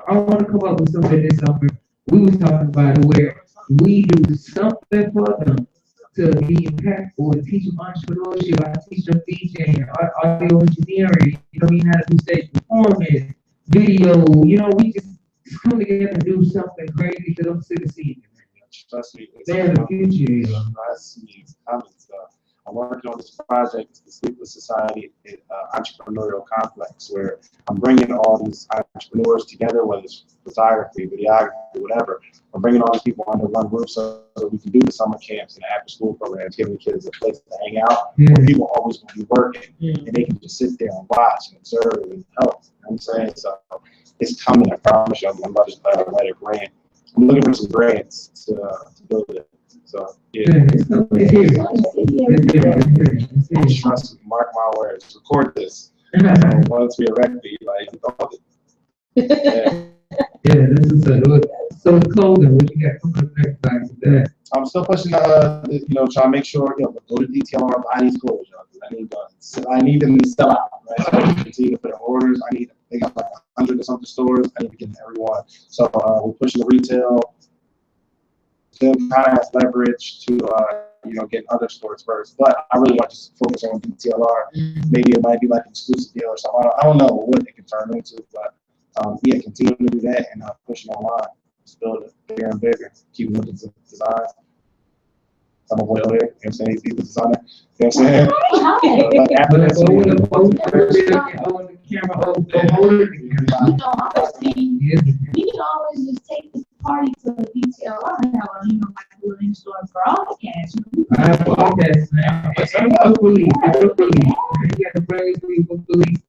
I want to come up with something this summer. We was talking about it where we do something for them to be impactful and teach them entrepreneurship, I teach them DJing, audio engineering, you know what I mean, how to do stage performance, video, you know, we just come together and do something crazy because I'm sick of seeing it. Trust me. There's a future. Trust me. It's coming stuff. I'm working on this project, the Sleepless Society Entrepreneurial Complex, where I'm bringing all these entrepreneurs together, whether it's photography, videography, whatever. I'm bringing all these people under one roof so that we can do the summer camps and the after-school programs, giving the kids a place to hang out, where people are always going to be working, and they can just sit there and watch and observe and help. You know what I'm saying? So it's coming. I promise you. I'm about to write a grant. I'm looking for some grants to build it. So, yeah. Trust me, mark my words. Record this. Once we erect it, like, yeah, this is so clothing. What you got coming up next time with that? I'm still pushing, trying to make sure, go to detail on I need clothes, I need them to sell out, right? So I continue to put in orders. They got like 100 or something stores. I need to get to everyone. So we're pushing the retail. Then kind of has leverage to, get other stores first. But I really want to focus on DTLR. Maybe it might be like an exclusive deal or something. I don't know what it can turn into, but continue to do that and push it online. Just build it bigger and bigger. Keep looking at designs. I'm a boy over there. You know what I'm saying? He's the son. You know what I'm saying? But after But this, when we the camera hold it, We can always just take this party to the detail. I have a, like a little in-store broadcast. I have podcast, man. It's police. You got to praise people, police.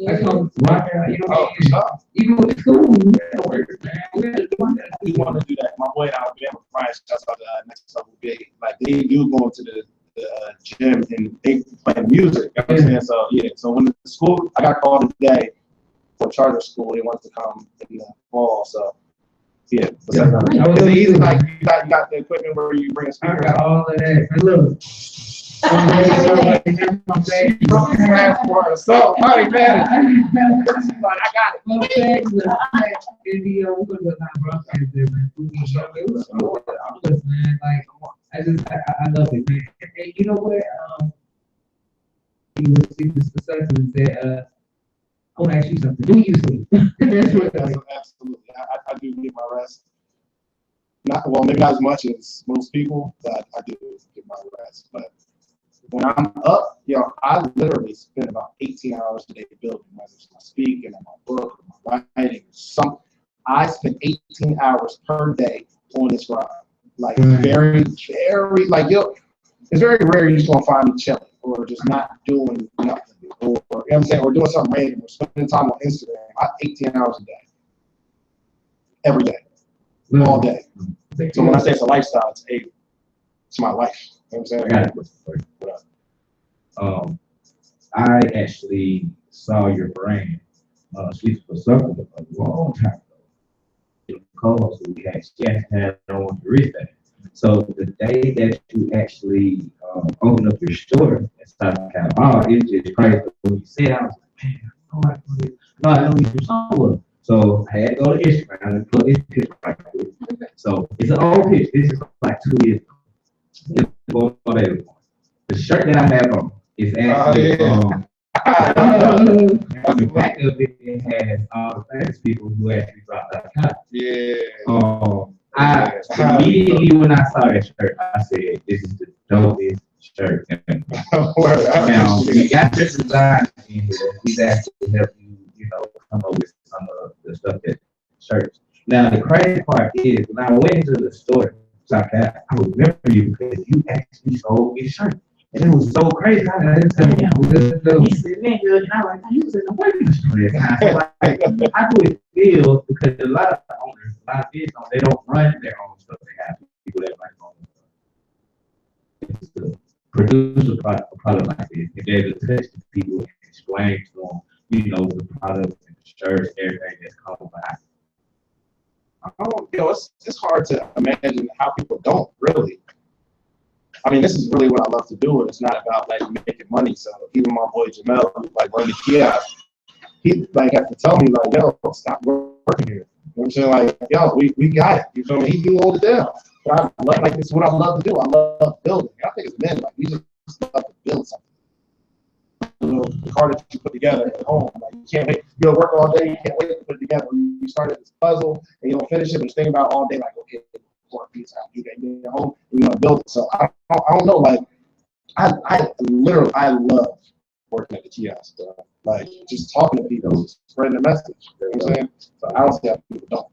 That's how rock out, you know. Even with school, that works, man. We want to do that. My boy in Alabama, Brian, shouts out to Next Level Big. Like they do go into the gym and they play music. You know what I'm saying? So yeah. So when the school, I got called today for charter school. They want to come in the fall. So yeah. Is it easy? Like you got the equipment where you bring a speaker. I got all of that. And look. So, all right, man. I got it. I love it, man. And you know what? You will see the success is that I want to ask you something. Do you sleep? Absolutely. I do get my rest. Maybe not as much as most people, but I do get my rest. But when I'm up, I literally spend about 18 hours a day building, whether it's my speaking or my book or my writing or something. I spend 18 hours per day on this grind. Like very, very, like it's very rare you're just gonna find me chilling or just not doing nothing. Or you know what I'm saying, or doing something random or spending time on Instagram. 18 hours a day. Every day. All day. So when I say it's a lifestyle, it's my life. You know what I'm saying? I got a question for you. I actually saw your brand, Sleep for Circle, a long time ago. Co-host we had, she actually had on the wrist. So the day that you actually opened up your store and started kind of, it's just crazy. When you said, I was like, man, I know you do somewhere. So I had to go to Instagram and put this picture right there. So it's an old picture. This is like 2 years ago. The shirt that I have on is actually on the back of it. It has all the famous people who actually dropped that cut. Yeah. I immediately when I saw that shirt, I said, "This is the dopest shirt." Now we got this design in here. He's actually help you, come up with some of the stuff that shirts. Now the crazy part is when I went into the store, I remember you because you actually sold me a shirt. And it was so crazy. I didn't tell him. He said, man, I was in the working store. I do it feel because a lot of owners, a lot of business owners, they don't run their own stuff. They have people that run their own stuff. To produce a product like this, and they're able to touch the people and explain to them, the products and the shirts, everything that's come by. It's hard to imagine how people don't really. I mean, this is really what I love to do, and it's not about like making money. So even my boy Jamel, who like run the kiosk, he like have to tell me like, yo, stop working here. You know what I'm saying? Like, yo, we got it. You feel me? He do hold it down. But I love, like, this is what I love to do. I love building. I think it's men, like, we just love to build something. The car that you put together at home, like, you can't wait. You go to work all day, you can't wait to put it together. You started this puzzle, and you don't finish it, but you think about it all day, like, okay, for a piece out. You get home, and you want to build it. So I don't know, like, I literally love working at the kiosk, bro. Like, just talking to people, spreading the message. You know what I'm saying? So I don't see how people don't.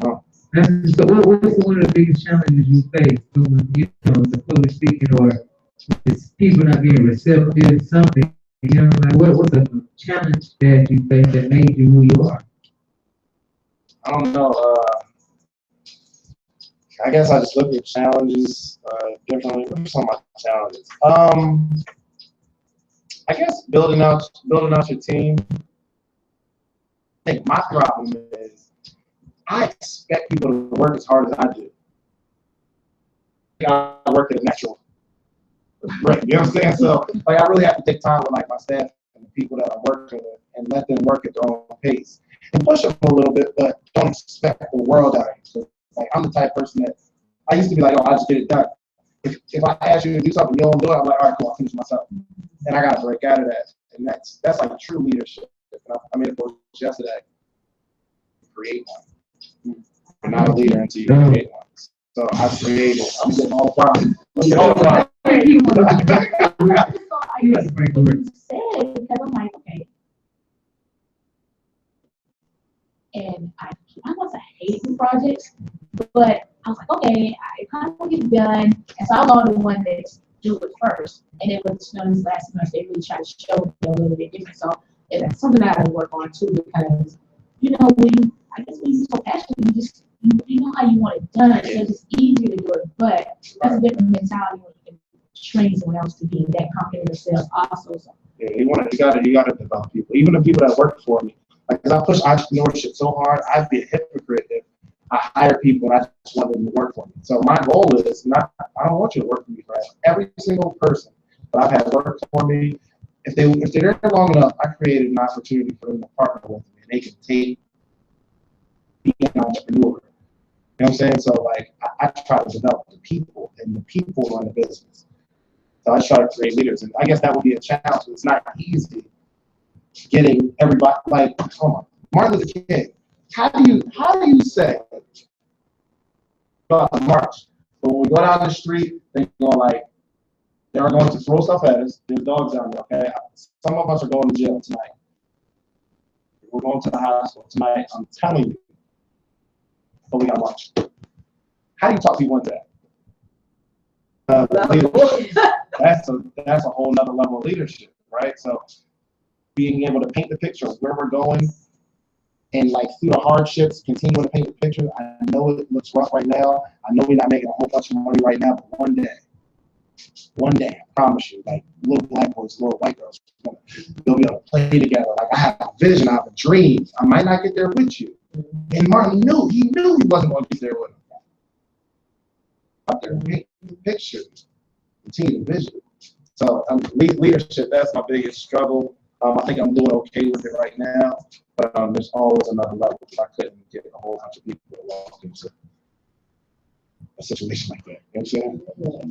No. So what's one of the biggest challenges you face doing, the public speaking, or it's people not being receptive to something? Like what's a challenge that you face that made you who you are? I don't know. I guess I just look at challenges differently. What are some of my challenges? I guess building out your team. I think my problem is I expect people to work as hard as I do. I work at a natural rate. You know what I'm saying? So like I really have to take time with like my staff and the people that I'm working with and let them work at their own pace. And push them a little bit, but don't expect the world out of you. So, like I'm the type of person that I used to be like, oh, I just get it done. If I ask you to do something you don't do it, I'm like, all right, cool, I'll finish myself. And I gotta break out of that. And that's like true leadership. I made a post yesterday. Create one. You're not a leader until you create one. So I created. I'm getting all problem. I'm getting all problem. I just thought I just said because I'm like, okay. And I wasn't hating projects, but I was like, okay, I kind of want to get it done. And so I was the one that do it first. And then with the Snows last semester, they really try to show me a little bit different. So that's something that I gotta work on too, because I guess when you're so passionate, you know how you want it done, so it's easier to do it. But that's a different mentality when you can train someone else to be that confident in themselves also. So. Yeah, you gotta develop people. Even the people that work for me. Like, cause I push entrepreneurship so hard, I'd be a hypocrite if I hire people and I just want them to work for me. So my goal is I don't want you to work for me forever. Every single person that I've had work for me, if they're there long enough, I created an opportunity for them to partner with me, and they can be an entrepreneur. You know what I'm saying? So like, I try to develop the people, and the people run the business. So I try to create leaders, and I guess that would be a challenge. It's not easy getting everybody, like, come on, Martin Luther King. How do you say about the march? But when we go down the street, they are going to throw stuff at us. There's dogs down there, okay? Some of us are going to jail tonight. We're going to the hospital tonight. I'm telling you. But we got lunch. How do you talk people into that? That's a whole nother level of leadership, right? So being able to paint the picture of where we're going, and like through the hardships, continuing to paint the picture. I know it looks rough right now. I know we're not making a whole bunch of money right now, but one day, I promise you, like little black boys, little white girls, they'll be able to play together. Like I have a vision, I have a dream. I might not get there with you. And Martin knew he wasn't going to get there with him. Out there, paint the picture, continue the vision. So leadership, that's my biggest struggle. I think I'm doing okay with it right now, but there's always another level. I couldn't get a whole bunch of people to walk into a situation like that. You know what I'm saying?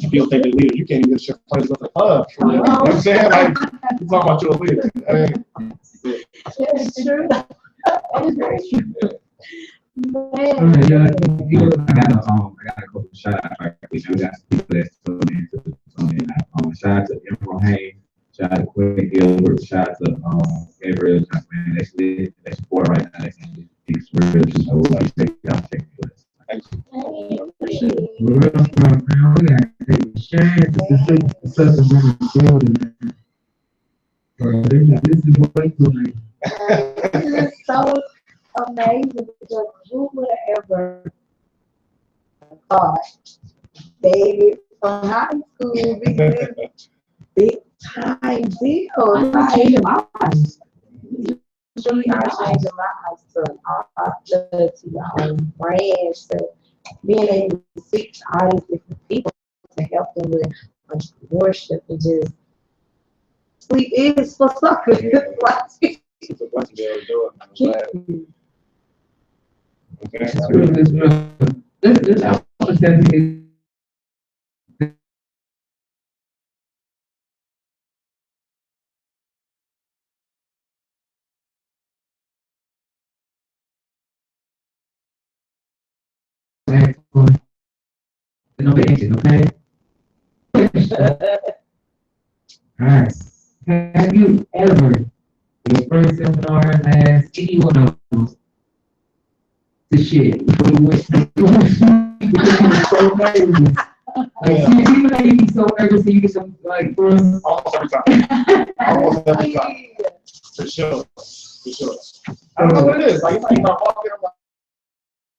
If people think they're leaders, you can't even shift places with the club. You know what I'm saying? Like, you talking about you're a leader. It's true. That is very true. I got a couple of shout outs right quick. We got some people that's tuning in. Shout out to Emerald Hayes. Shout out to Quinn Gilbert. Shout out to Gabriel. Man, that's support right now. It's real. So like, check this. Thank you. We're real strong, man. We got to take a chance. It's such a really building, man. This is what we're doing. This is so amazing because who would have ever thought David from high school big time deal? I changed lives. Really are changing lives to author, to your own brand, to being able to speak to all these different people to help them with entrepreneurship and just sleep is for suckers. It's a blessing to be able to do it. Okay. Okay. Alright. Have you ever, your first seminar, last, any one of those, the shit, before you went, so nervous. Like, you made me so nervous that you get some, like, first. Almost every time. Almost every time. For sure. I don't know what it is. Like, if I walk there, I'm like,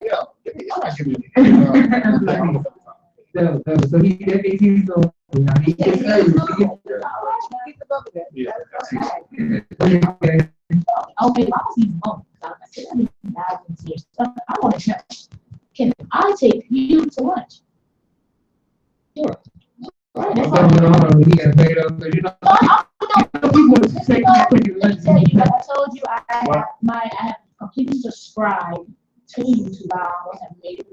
yeah, I'm not giving you So he definitely so he gets nervous. Okay, if I see moments, I said, I need to dive into your stuff. I want to know, can I take you to lunch? Sure. Right, that's all. He got paid up, you know. I told you I have completely subscribed to YouTube. I almost have made it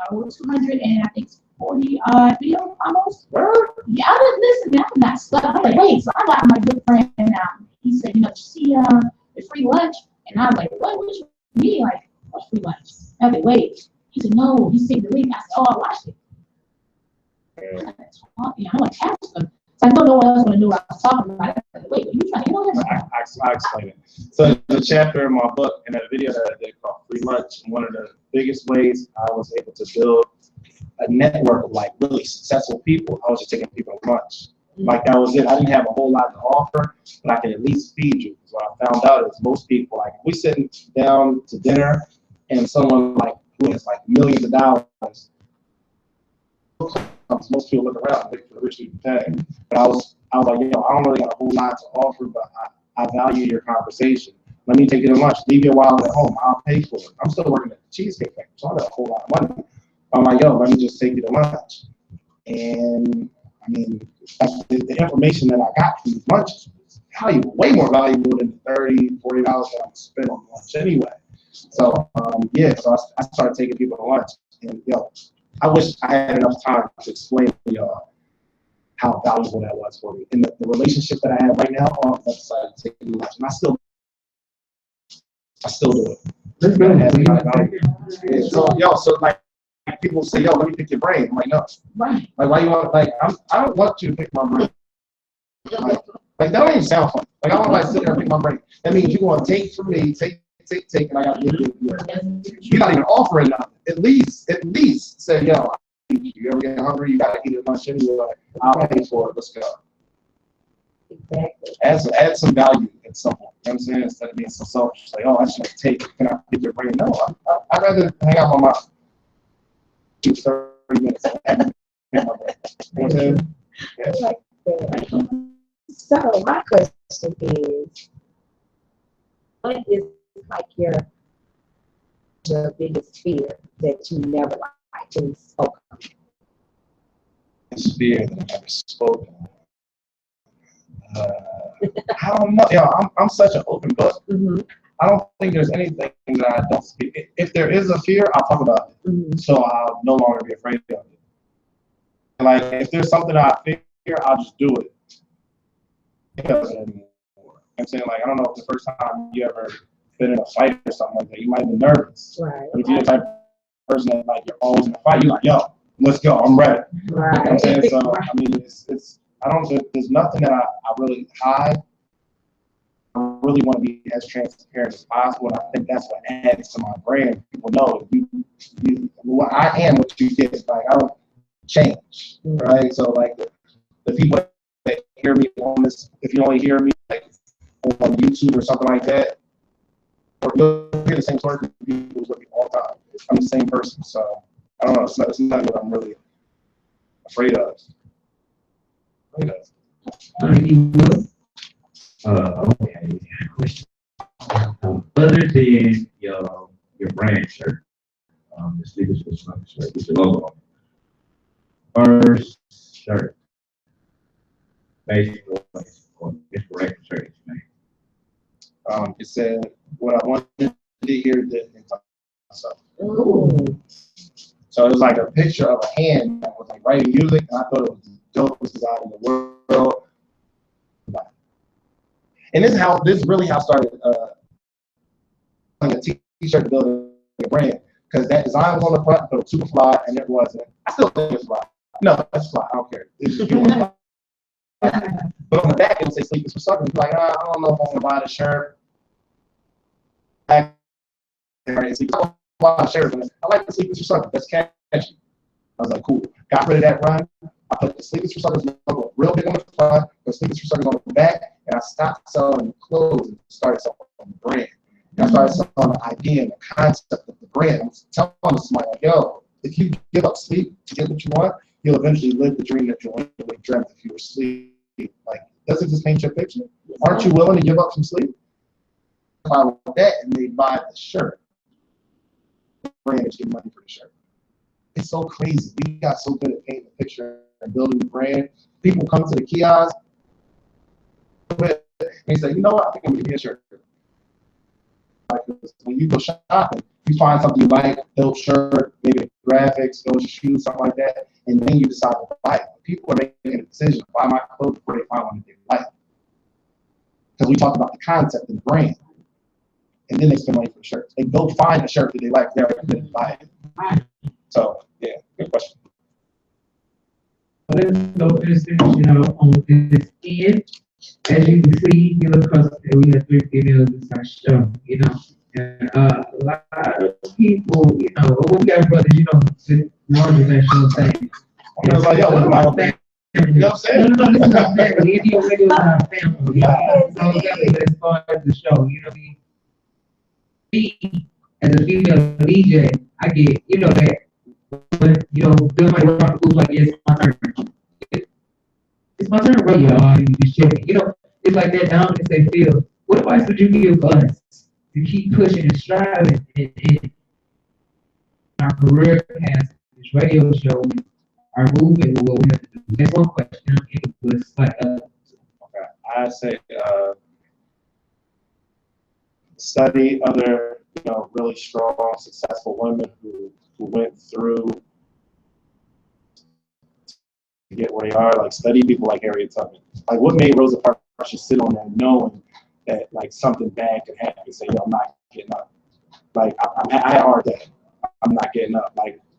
200 and I think 40 videos almost. Yeah, I didn't listen. I'm not stuck. I'm like, wait, so I got my good friend now. He said, you see the free lunch? And I was like, what you mean? Like, what's free lunch? I was like, wait. He said, no, he sent the link. I said, oh, I watched it. talking. I'm like, ask them. So I know no one else going to know what I was talking about. Wait, you trying to know that? I explain it. So the chapter in my book and that video that I did called Free Lunch, one of the biggest ways I was able to build a network of like really successful people, I was just taking people to lunch. Like that was it. I didn't have a whole lot to offer, but I could at least feed you. So I found out is most people, like if we sitting down to dinner and someone like who has like millions of dollars, most people look around and look for the rich people tag. But I was like, yo, I don't really got a whole lot to offer, but I value your conversation. Let me take you to lunch. Leave your wallet at home. I'll pay for it. I'm still working at the Cheesecake Factory, so I got a whole lot of money. I'm like, yo, let me just take you to lunch. And I mean, the information that I got from these lunches was valuable, way more valuable than the $30, $40 that I'm spend on lunch anyway. So so I started taking people to lunch, and yo, I wish I had enough time to explain to y'all how valuable that was for me. And the relationship that I have right now, I decided to take people to lunch, and I still do it. Let's go. So like people say, yo, let me pick your brain. I'm like, no. Right. Like, why you want, like, I don't want you to pick my brain. Like that don't even sound fun. Like, I don't want to sit there and pick my brain. That means you're going to take from me, take, and I got to give you. You're not even offering nothing. At least say, yo, you ever get hungry, you got to eat at lunch anyway. I'll pay for it. Let's go. Exactly. Add some value at some point. You know what I'm saying? Instead of being so selfish, like, oh, I just want to take. Can I pick your brain? No, I'd rather hang out with my mom. 30 minutes. You know what I'm saying? Yeah. Like that. So my question is, what is like your biggest fear that you never actually spoke of? This fear that I've never spoken. I don't know. Yeah, I'm such an open book. Mm-hmm. I don't think there's anything that I don't speak. If there is a fear, I'll talk about it. Mm-hmm. So I'll no longer be afraid of it. Like if there's something I fear, I'll just do it. Because anymore. You know what I'm saying? Like I don't know if the first time you ever been in a fight or something like that, you might be nervous. Right. But if you're the type of person that like you're always in a fight, you're like, yo, let's go, I'm ready. Right. You know what I'm saying? So I mean it's there's nothing that I really hide. I really want to be as transparent as possible, and I think that's what adds to my brand. People know what I am, what you get. Like I don't change, right? So like the people that hear me on this, if you only hear me like on YouTube or something like that, or you'll hear the same story from people with me all the time. I'm the same person, so I don't know. It's not what I'm really afraid of. Okay. Question. Other than your brand shirt, the Sleepers with Smoke shirt, with your logo on it. First shirt, basically, or inspiration shirt that you made. It said what I wanted to hear did myself. Ooh. So it was like a picture of a hand that was like writing music, and I thought it was the dopest design in the world. And this is really how I started a t-shirt to build a brand, because that design was on the front, but it was super fly, and it wasn't. I still think it's fly. No, that's fly. I don't care. It's just fly. But on the back, it would say "Sleepers for Suckers." Like, I don't know if I want to buy the shirt. I like the Sleepers for Suckers. That's catchy. I was like, cool. Got rid of that run. I put the Sleepers for Suckers logo real big on the front, the Sleepers for Suckers on the back, and I stopped selling clothes and started selling the brand. And I started selling the idea and the concept of the brand. I was telling somebody, like, yo, if you give up sleep to get what you want, you'll eventually live the dream that you dreamt if you were asleep. Like, doesn't this paint your picture? Aren't you willing to give up some sleep? Buy that, and they buy the shirt. The brand is getting money for the shirt. It's so crazy. We got so good at painting the picture and building the brand. People come to the kiosk and they say, you know what, I think I'm gonna give you a shirt. Like, when you go shopping, you find something you like, dope shirt, maybe graphics, those shoes, something like that, and then you decide to buy it. People are making a decision to buy my clothes before they find one that they like. Because we talked about the concept and the brand. And then they spend money for the shirt. They go find a shirt that they like, they're going to buy it. So, yeah, good question. let's go finish, you know, on this end. As you can see, you look across there, we have 3 females in our show, you know. And a lot of people, you know, we got brothers, you know, the larger than show thing. I was like, yo, what am I gonna you know what I'm saying? No, this is not family. Indian radio is our family. So definitely as far as the show, you know what I mean? Me, as a female DJ, I get, you know, that when, you know, somebody rock the booth like, yeah, it's my turn. It's my turn, bro. Yeah, you just chilling. You know, it's like that down and say, Phil, what advice would you give us to keep pushing and striving in our career path, this radio show, our movement, what we have to do? That's one question. It was like, Okay, I say study other, you know, really strong, successful women who went through to get where they are. Like study people like Harriet Tubman. Like what made Rosa Parks just sit on there knowing that like something bad could happen and say, yo, I'm not getting up. Like I had a hard day. I'm not getting up.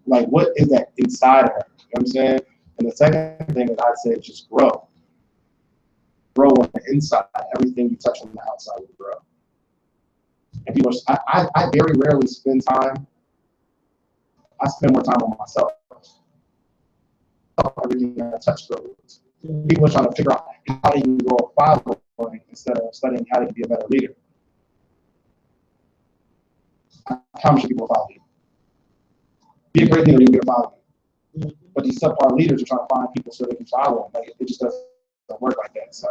Like what is that inside her? You know what I'm saying? And the second thing that I'd say is just grow. Grow on the inside. Everything you touch on the outside will grow. And people, I very rarely spend time. I spend more time on myself. Everything I touch grows. People are trying to figure out how they can grow a following instead of studying how to be a better leader. I promise you, people will follow you. Be a great leader, you'll get a following. But these subpar leaders are trying to find people so they can follow them. Like it just doesn't work like that. So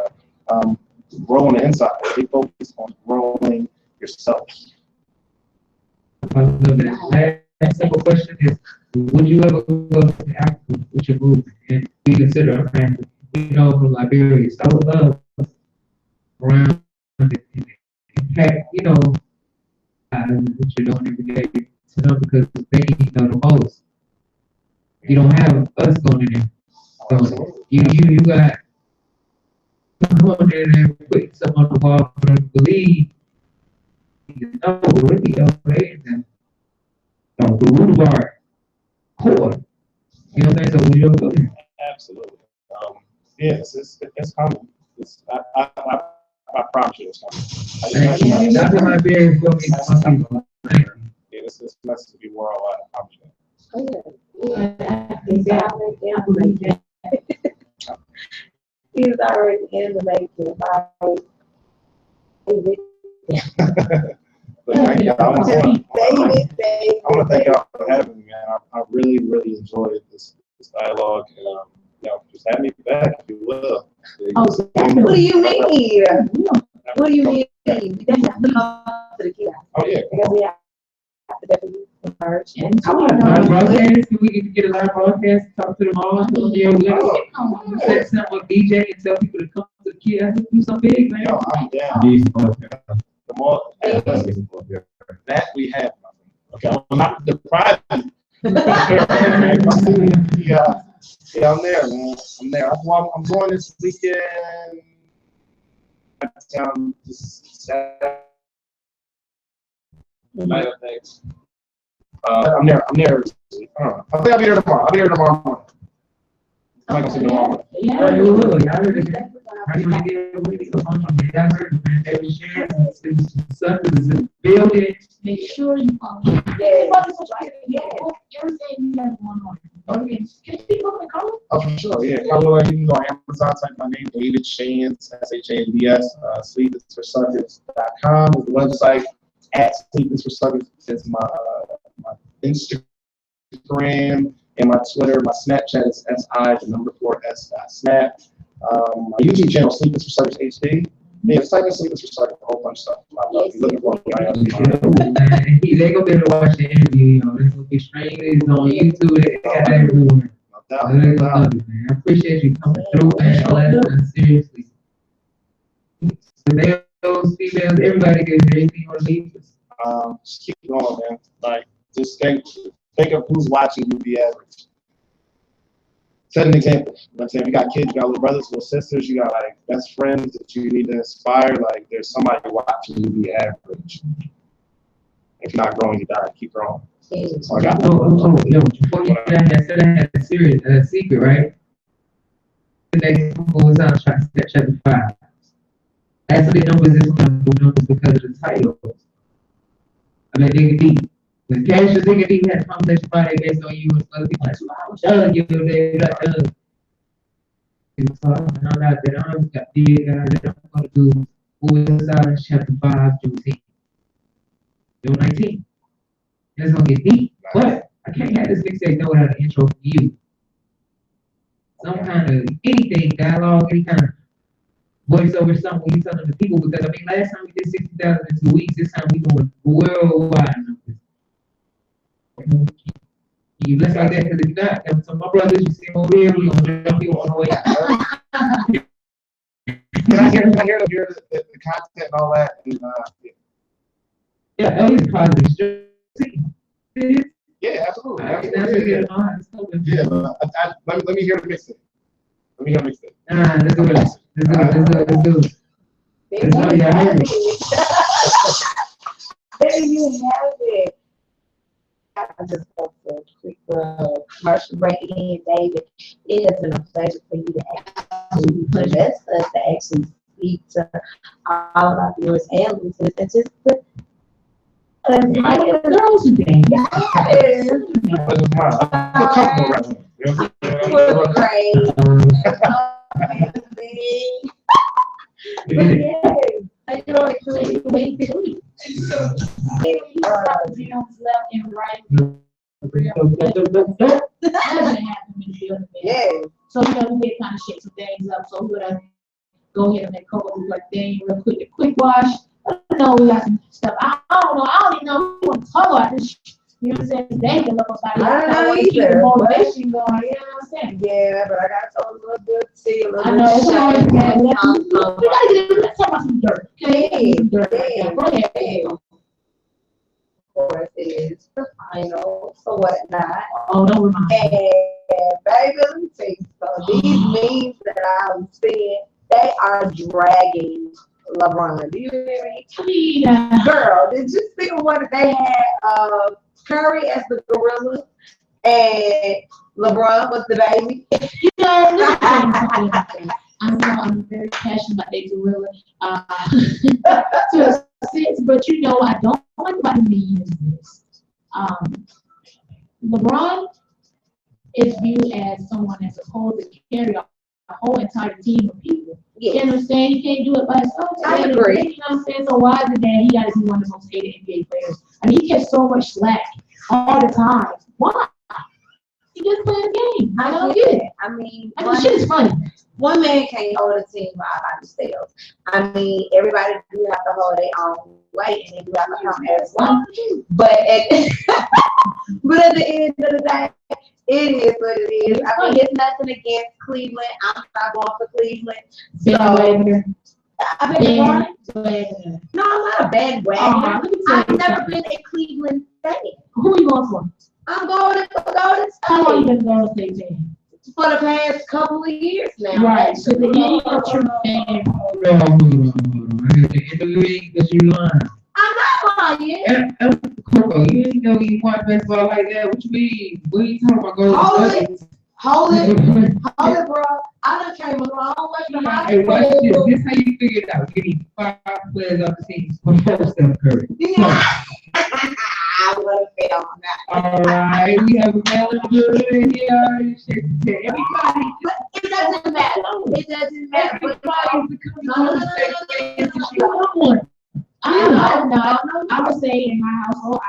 grow on the inside. Stay focused on growing yourself. Last simple question is, would you ever go to Africa with your group and be considered a family? You know, from Liberia, so I would love around the impact, you know, what you're doing every day to them because they need to know the most. You don't have us going in there. So you got going in there and putting something on the wall for them to believe. You know, really, and the root of our core. You know what I'm saying? So when you're going, Absolutely. Yes, it's coming. I promise you it's coming. that's what my beard for me. Yeah, this message will be worldwide. I promise you. He's already in the making. But thank y'all. I want to thank y'all for having me, man. I really, really enjoyed this dialogue, and you know, just have me back if you will. What do you mean? What do you mean? We definitely have to come to the kiosk. Oh yeah. Because we have to definitely merge. And Live broadcast, can we get a live broadcast, talk to them all, set something with DJ and tell people to come to the kiosk and do something big, man. Yo, I'm down. The more that we have, okay, I'm not deprived. Yeah, I'm there, man. I'm there. I'm going this weekend. This Saturday night, I think. I'm there. I think I'll be there tomorrow. I'll be there tomorrow morning. I'm not gonna see you tomorrow morning. Yeah, you will. Y'all heard it. Y'all heard it, man. Every share, something is in the building. Make sure you follow. Everything you have going on. Okay. Can people come? Oh, for sure. Yeah, come on. You can go on Amazon, type my name, David Shands, SHANDS. Sleepisforsuckers.com is the website. At Sleepisforsuckers is my Instagram and my Twitter. My Snapchat is SI4S.snap. My YouTube channel, Sleepers for Suckers HD. Yeah, it's like Sleepers for Suckers, a whole bunch of stuff. If you're looking for me, They're gonna be able to watch the interview, you know. It's gonna be streamed, it's on YouTube, they got everywhere. I appreciate you coming through, man. Seriously. Males, females, everybody gets anything on the just keep going, man. Like, just think of who's watching you be average. Set an example. You know what I'm saying? You got kids, you got little brothers, little sisters, you got like best friends that you need to inspire. Like, there's somebody watching you be average. If you're not growing, you die. Keep growing. So I got yo, before you did that, I said I had a secret, right? next goes on trying to step chapter 5. That's the numbers is numbers because of the title. I mean, they deep. When Cassius Nigga deep had a conversation about it based on you and other people like, so I was done, you know, they like, so and all that, then I'm got the that I'm going to do chapter 5, June 19. It's going to get deep. But I can't have this mixtape know without an intro for you. Some kind of anything, dialogue, any kind of voiceover, something when you telling the people, because I mean, last time we did 60,000 in 2 weeks, this time we going worldwide. You bless like that, because if you're not, so my brothers, you see them over here, we're going to jump you on the way out. Can I hear the content and all that? And, yeah, that is positive. yeah, absolutely. Yeah, let me hear the mixtape. Let me hear the mixtape. Let's do it. Let's do it. There you have it. I just want to quick commercial break again, David. It has been a pleasure for you to actually bless us to actually speak to all of our viewers and listeners and just to girls again. I know it's really way to left and right. Yeah. So we did kind of shake some things up. So we're gonna go ahead and make a couple of things real quick wash. I know we got some stuff. I don't know. I don't even know who want to talk about this. You know what I'm saying? They can look up about it. I don't know either. Keep the motivation going. You know what I'm saying? Yeah, but I got told a little bit. See a little I know. It's always bad. We gotta talk about some dirt. Okay. Some dirt. Yeah. Go ahead. Of course, it is the final for whatnot. Oh, don't remind me. And baby, let me tell you something. These memes that I'm seeing, they are dragging LeBron. Do you hear me? Yeah. Girl, did you see the one that they had Curry as the gorilla and LeBron was the baby? You know, I'm very passionate about that gorilla. To a sense, but you know, I don't like about the memes this. LeBron is viewed as someone that's supposed to carry a whole entire team of people. Yes. You know what I'm saying? You can't do it by yourself. I agree. You know what I'm saying? So why is it that he got to be one of the most hated NBA players? I mean, he gets so much slack all the time. Why? He just plays the game. I don't get it. I mean, Shit is funny. One man can't hold a team all by themselves. I mean, everybody do have to hold their own weight and they do have to come as one. But at the end of the day, it is what it is. I mean, it's nothing against Cleveland. I'm not going for Cleveland. No, I'm not a bandwagon. I've never been a Cleveland fan. Who are you going for? I'm going to Golden State. How long you been going to State fan? For the past couple of years now. Right. So the true fan. In the league that you lying. I'm not lying. Coco, you ain't know you watch baseball like that. What you mean? What are you talking about? Hold it, bro. I done came a long way from high school. Hey, watch this. This how you figure it out. Give me 5 players off the team before Steph Curry. I would have failed on that. All right, we have a manager in here. Everybody. But it doesn't matter. It doesn't matter. I would say in my household, I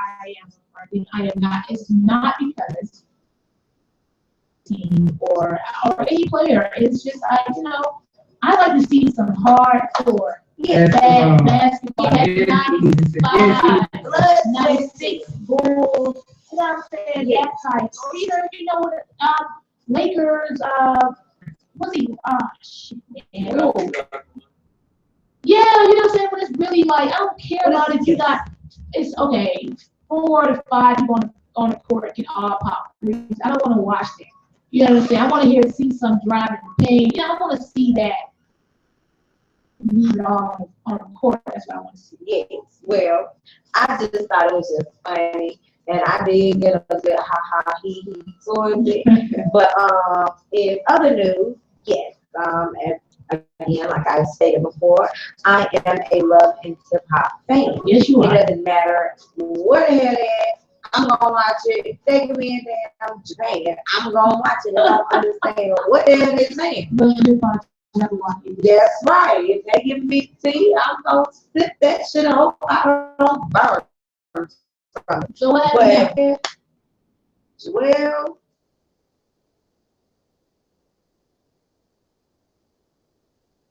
am not. It's not because team or any player. It's just I like to see some hardcore basketball. 96 Bulls. You know what I'm saying? That type. Or either Lakers. What's he? Shit, man. Yeah, you know what I'm saying? But it's really like I don't care about if you got. It's okay. 4 to 5 people on the court can all pop threes. I don't want to watch that. You know what I'm saying? I want to see some driving pain. I want to see that on the court. That's what I want to see. Yes. Well, I just thought it was just funny, and I did get a good ha ha he towards it. But in other news, yes, And again, like I stated before, I am a love and hip hop fan. Yes, you It are. doesn't matter where the hell it is. I'm gonna watch it. If they give me a damn Japan, I'm gonna watch it. I don't understand what the hell they're saying. But hip hop, never watch it. That's right. If they give me tea, I'm gonna sip that shit on. I don't burn from it. So what happened? But, well,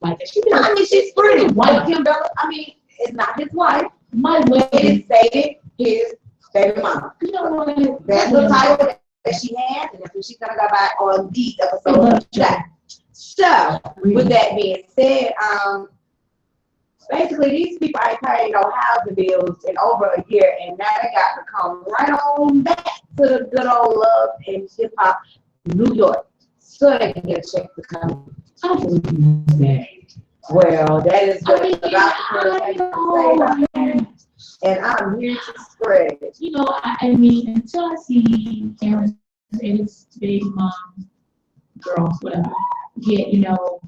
Like that. I mean, she's pretty. White Kim Bella, I mean, it's not his wife. My way. It is stated his baby mama. You know what? That's the title that she has, and that's what she's gonna go by on these episodes of that. So, with that being said, basically these people ain't paying no housing bills in over a year, and now they got to come right on back to the good old love and hip hop New York, so they can get a check to come. Well, that is what the doctor has to say about that. And I'm here to spread it. You know, I mean, until I see Karen and his baby mom, girl, whatever, get, you know,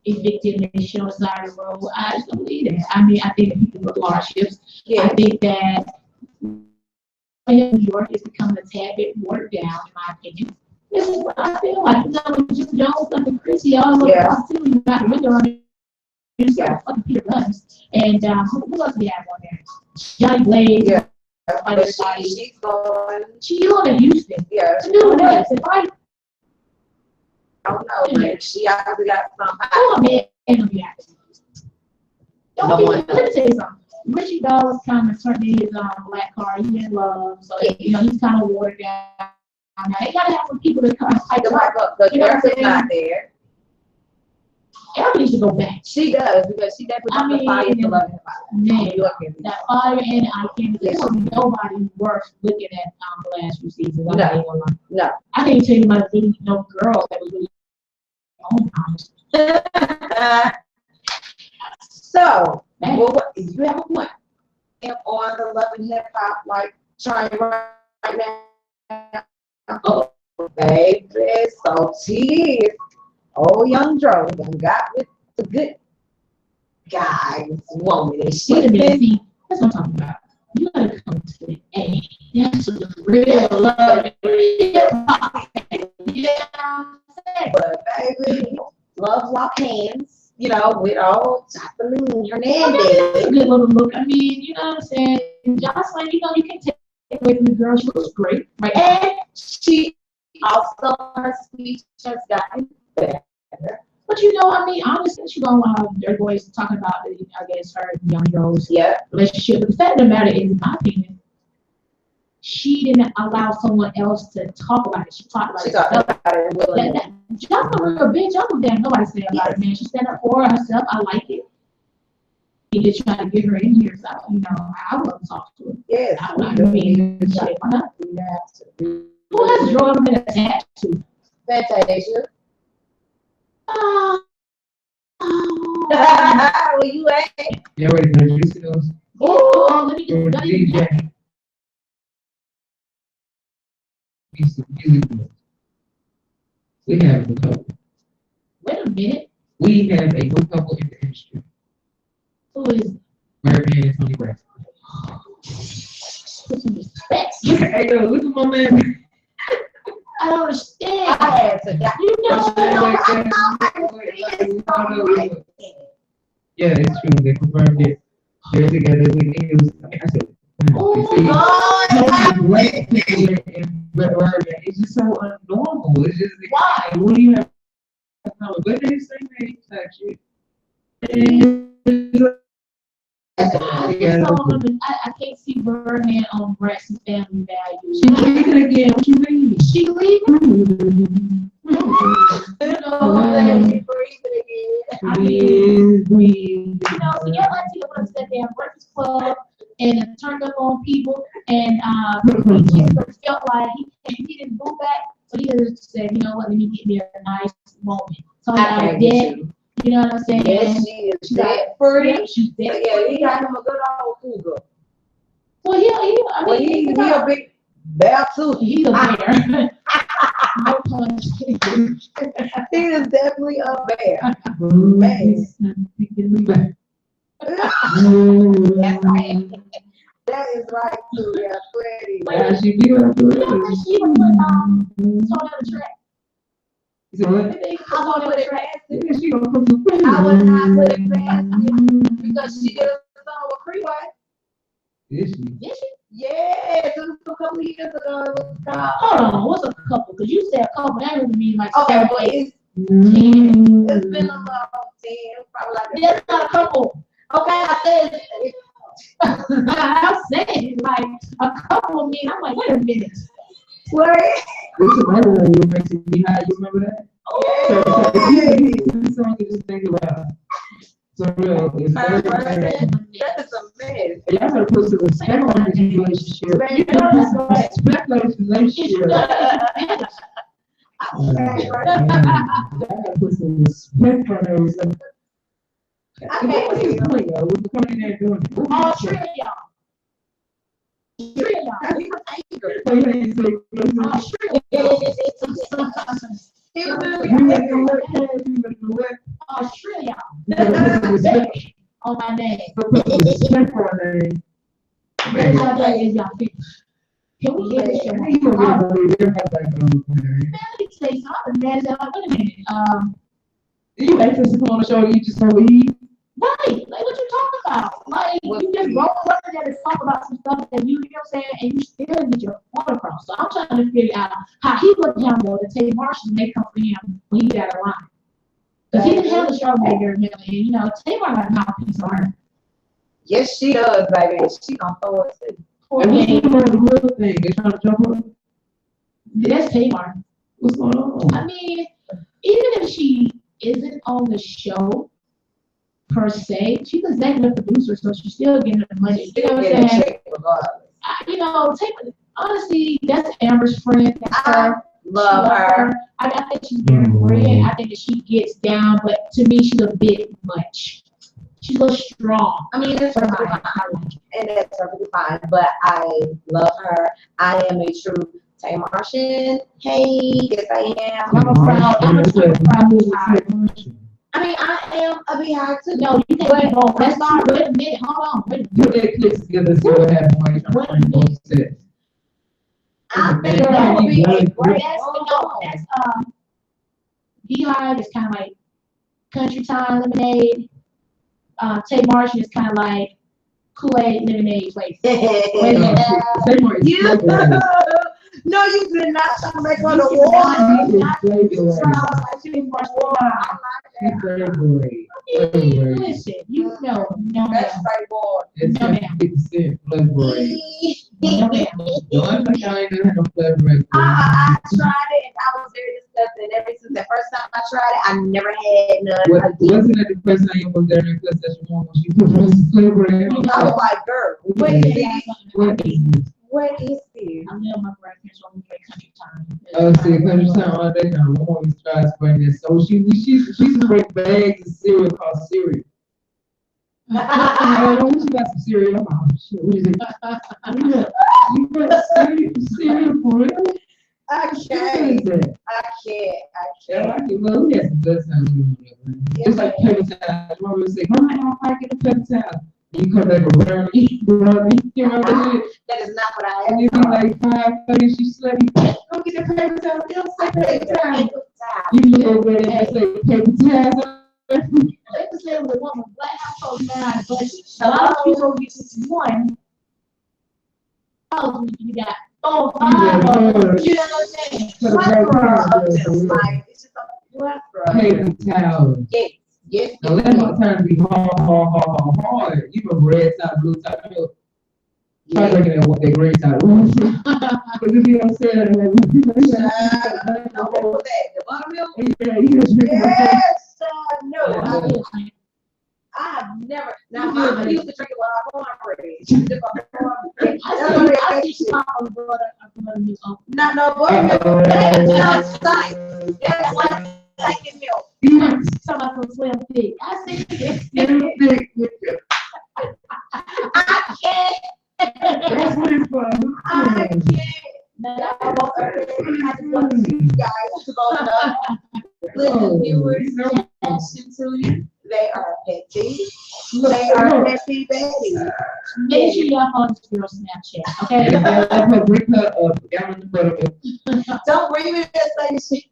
evicted and shit on the side of the road, I just don't believe that. I mean, I think that people with hardships. Yeah. I think that New York is becoming a tad bit watered down, in my opinion. This is what I feel like. You know, Jim Jones, something Chrissy, all of Yeah. the you got the window on it. Yeah. Fucking Peter Guns. And who else we have on there? Johnny Blaze. Yeah. But She's going. She's going to Houston. Yeah. To do what? If I don't know, but she obviously got some. oh man, it'll be happy. No Don't one be, let me tell you something. Richie Dawes kind of turned in his black card. He's in love, so you know he's kind of watered down. Now they gotta have some people to come fight The the wife, the You know what I'm character's saying? not there. Everybody needs to go back. She does because she definitely I got the mean, fire to love him. Man, New York is. that fire and I can't. Yes. There's nobody worth looking at the last few seasons. I'm No. not even gonna lie. No. I can't tell you about really no girl that was really on So, Man. well, what, you have a point. And on the love and hip hop, like trying right now. Oh, baby, so she is. Oh, young Joe done got with the good guys, woman, and Wait a she's minute, been. see, that's what I'm talking about. You gotta come to the A. That's the real love. Yeah, But baby, love lock hands, you know, with all Jacqueline Hernandez. that's a good little look. I mean, you know what I'm saying? Jocelyn, you know, you can take away from the girl. She looks great, right? And she also, her speech has gotten better. But you know, I mean, honestly, you know, their boys talking about, I guess, her and Young Joe's Yeah. relationship. But the fact of the matter is, in my opinion, she didn't allow someone else to talk about it. She talked about She it. talked about it willingly. Jocelyn, a bitch, I don't damn nobody say about it, man. She stand up for herself. I like it. He just trying to get her in here, so you know, I wouldn't talk to her. Yes. I mean, shit, why not? Who has Jordan been attached to? Fantasia. Oh, Where you at? Yeah, wait, no, you see those? let me Or let me- DJ. He's the beautiful. We have a couple. Wait a minute. We have a good couple in the industry. Who is Birdman and Tony Braxton. put some respect? Hey, yo, look at my man. I don't understand. I had to die. You know, Yeah, it's true. They confirmed it. They're together with news. I said, it's just so abnormal. It's just Why? What do you have? But they say they touch it. I can't see Birdman on Braxton's family values. She leaving again. What you mean? She leaving? You know, She breathing again. I mean, you know, so your auntie would have said there Breakfast Club and turned up on people, and he just felt like he didn't go back, so he just said, you know what, let me get me a nice moment. So I did, you know what I'm saying? Yes, she is. She's Dead like, free. yeah, she's dead. Yeah, he got him a good old cougar. Well, yeah, I Well, mean, he a big Bear too. He's a bear. No punch. He is definitely a bear. Man. That's right. That is right too. Yeah, sweaty. Yeah, she be up to You know that she was on the track. So what? I was on the track. Yeah, she gonna put some I would not put it past you because she did a song with Freeway. Is she? Did she? Yeah, it was a couple of years ago. It was called. Hold on, what's a couple? Because you said a couple, that doesn't mean like Okay, seven, well, eight. it's been a long 10, probably like That's not a couple. Okay, I said I'm saying like a couple mean. I'm like, wait a minute. what? What's another one you makes it be high? You remember that? Oh, This song you just think about. So it's that very is a mess. y'all gotta put some respect on this relationship. You gotta respect on this relationship. Y'all gotta put some respect on those. What's his point, yo? What's the point in there doing it? All three of y'all. Three of y'all. So you ain't say, All three of y'all. you make the work, you make the work. All three of y'all. You gotta put some respect. On my name. Put some respect on her name. Where's y'all done is y'all finished? Can we get this show? You gonna get a little bit of that going on. Let me say something, man. Wait a minute. You asked us to come on the show, you just don't leave. Right, like what you talking about? Like you just wrote something that is talk about some stuff that you know what I'm saying, and you still get your point across. So I'm trying to figure out how he would handle the Tay Marshall may come for him when he got a line. Because he didn't have the strawberry girl, and you know, Tamar got a mouthpiece on her. Yes, she does, baby. She gonna throw it too. Poor And what's thing. going on with the real thing? They trying to jump on? That's Tamar. What's going on? I mean, even if she isn't on the show per se, she's a executive producer, so she's still getting the money. You know what I'm saying? You know, honestly, that's Amber's friend. That's her. Love her. I think she's very brilliant. I think that she gets down, but to me, she's a bit much. She's a little strong. I mean, it's For perfectly my fine, and that's perfectly fine. But I love her. I am a true Tay Martian. Hey, yes, I am. I'm a proud beehive. I mean, I am a beehive too. No, you can't be both. That's not. Wait a minute. Hold on. Wait a Put that clips together so what happened when you trying to both sets. I think that would be a great. That's Beehive is kind of like Country Time Lemonade. Tay Martian is kind of like Kool-Aid Lemonade. Wait a minute. No, you did not try to make her the Listen, you know, no, That's right, boy. It's No, 50% flavor rate. no, ma'am. Don't think I ain't gonna have no flavor rate. I tried it and I was very disgusted. Ever since the first time I tried it, I never had none. Wasn't that the first time you was there in class that you want when she put the flavor in? I was like, girl, what is this? What is this? What is this? I know my grandparents want me to drink Country Time. See, country time all day now. My mom used to try to spray this. So she used to break bags of cereal called cereal. I don't know, she got some cereal. Oh, shit, what is it? You got cereal for real? I What can't. is that? I can't. Yeah, I can, well, we had some good times doing that, man. Just like paper towels. Mom would say, Mama, I don't like it, a paper towel. And you come back with brownie, you remember that shit? That is not what I And am. it be like 5:30, she slept. Go get the paper towel. You don't say paper towel. You look over there and say paper towels. They can say with a woman, black household man, but a lot of people get this one. Oh, you got 4, 5 of them. You know what I'm saying? Plethora of them. Like, it's just a plethora. Paper towel. Yes. Now let my turn be hard. You from red top, blue top, milk. Try drinking that green top. Because if you don't say that, What was that? The buttermilk? yeah, you just drinking Yes. No, I I have never. Now, Mama used to drink it with our cornbread. She used to drink cornbread. I see she pop on butter. No, buttermilk. That's not That's like second milk. Talking about some slim thick. I see it. I can't. That's what it's for. I can't. Listen, viewers, attention to you. They are petty. They are petty babies. Make sure y'all follow this girl Snapchat, okay? Don't bring me that same shit.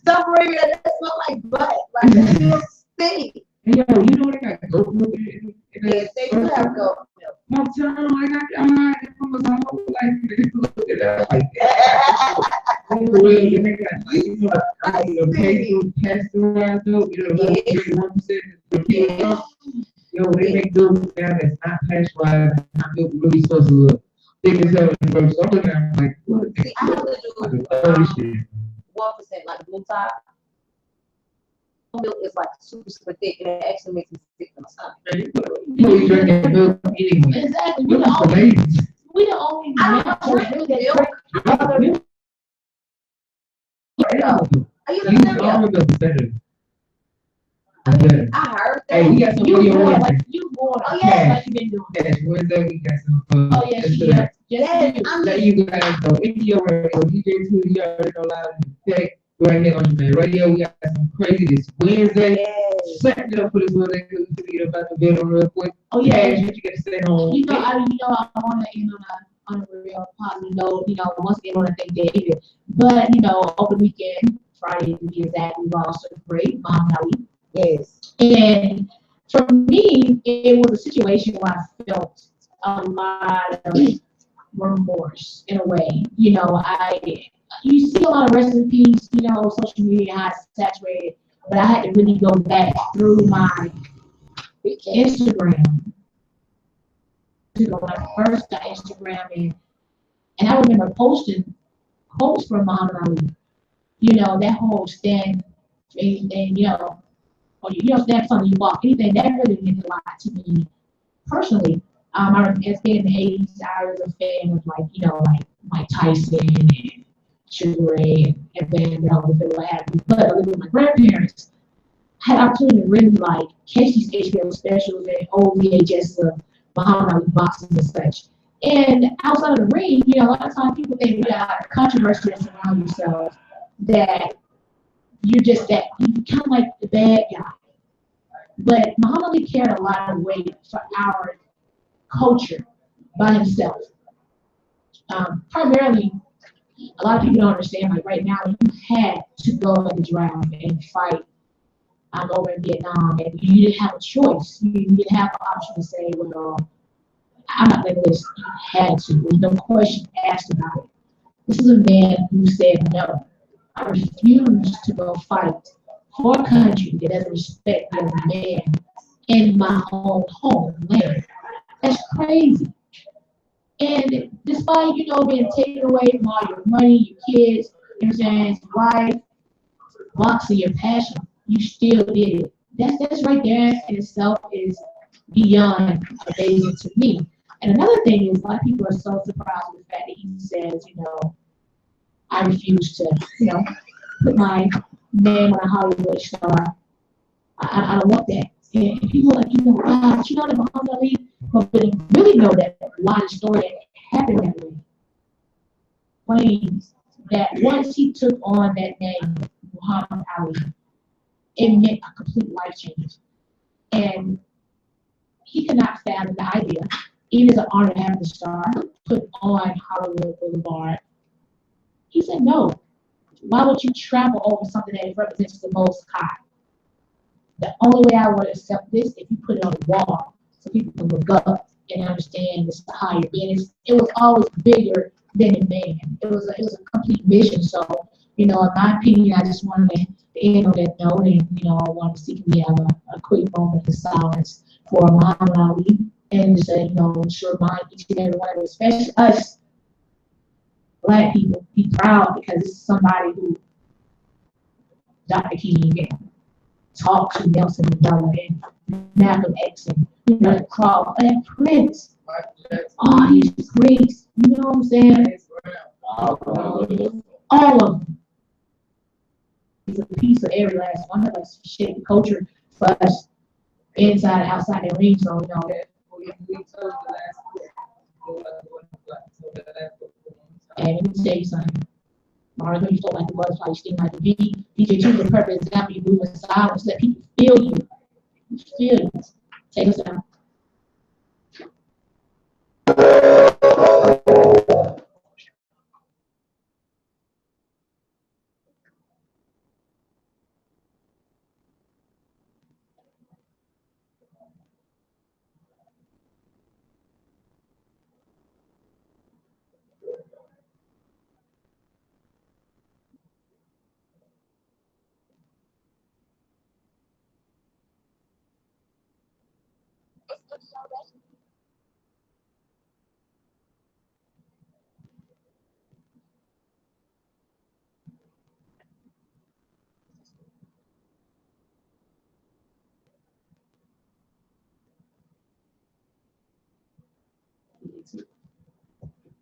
Don't bring me that smell like butt. Like that little stink. Yo, you know they got goat milk in Yes, they do have goat milk. My time, like I from my whole life, look at that like that. And they got like, you know, pasteurized milk, you know, the 1%. Yo, they make milk now that's not pasteurized, not milk really supposed to look thick as hell in the first. So I'm looking at it like, what? See, I have to do 1%, like blue top. Milk is like super thick and it actually makes me sick in my stomach. you know, you drink that milk anyway. Exactly. Milk is for ladies. We the only I don't drink milk. I used to drink milk. I heard that. Hey, we got some You video more Wednesday. like you more Oh, like yeah. like you been doing. Yes, Wednesday we got some Oh yes, yeah. Yes, let you guys know video radio, DJ Two, you already know live in tech. Right here on the radio, we got some crazy this Wednesday. Yes. Set it up for this Wednesday because we get about the video real quick. Oh yeah. What you got to say on? You know, I want to end on a real positive note. You know, once again, I want to thank David. But you know, over the weekend, Friday to be exact, we lost a great mom. Yes. And for me, it was a situation where I felt a lot of remorse in a way. You know, you see a lot of rest in peace, you know, social media how it's saturated, but I had to really go back through my Instagram. You know, when I first got Instagram and I remember posting quotes from Muhammad Ali. You know, that whole stand and you know, or you know, stand something you walk, anything that really meant a lot to me personally. I remember in the 80s, I was a fan of like, you know, like Mike Tyson and Sugar Ray and Van Damme and what have you. But I lived with my grandparents. I had opportunity to really like catch these HBO specials and old VHS of Muhammad Ali boxing and such. And outside of the ring, you know, a lot of times people think you got controversy around yourself that you're just that you kind of like the bad guy. But Muhammad Ali carried a lot of weight for our culture by himself. Primarily, a lot of people don't understand. Like right now, you had to go in the draft and fight over in Vietnam, and you didn't have a choice. You didn't have an option to say, "Well, I'm not letting this." You had to. There's no question asked about it. This is a man who said, "No, I refuse to go fight for a country that doesn't respect the other man in my own homeland." That's crazy. And despite, you know, being taken away from all your money, your kids, you know what I'm saying, your wife, boxing, your passion, you still did it. That's right there in itself is beyond amazing to me. And another thing is a lot of people are so surprised with the fact that he says, you know, I refuse to, you know, put my name on a Hollywood star. I don't want that. And people are like, you know, but you know that Muhammad Ali, but they really know that why the story happened that way. Claims that once he took on that name, Muhammad Ali, it meant a complete life change. And he could not fathom the idea, even as an honor to have the star put on Hollywood Boulevard. He said, no. Why would you travel over something that represents the Most High? The only way I would accept this if you put it on the wall so people can look up and understand this higher being. It was always bigger than a man. It was a complete vision. So, you know, in my opinion, I just wanted to end on that note, and you know, I wanted to see can we have a quick moment of silence for Muhammad Ali and just you know, ensure remind each and every one of us, especially us Black people, be proud because this is somebody who Dr. King and talked to Nelson Mandela and Malcolm X and you know, Crawl and Prince. All these greats, you know what I'm saying? All of them. It's a piece of every last one of us shape the culture for us inside and outside the ring. So, you know, and let me tell you something. Mars, when you float like the butterfly, you sting like the bee. DJ Two, the perfect example. You move in silence, let people feel you. Feel you. Take us down.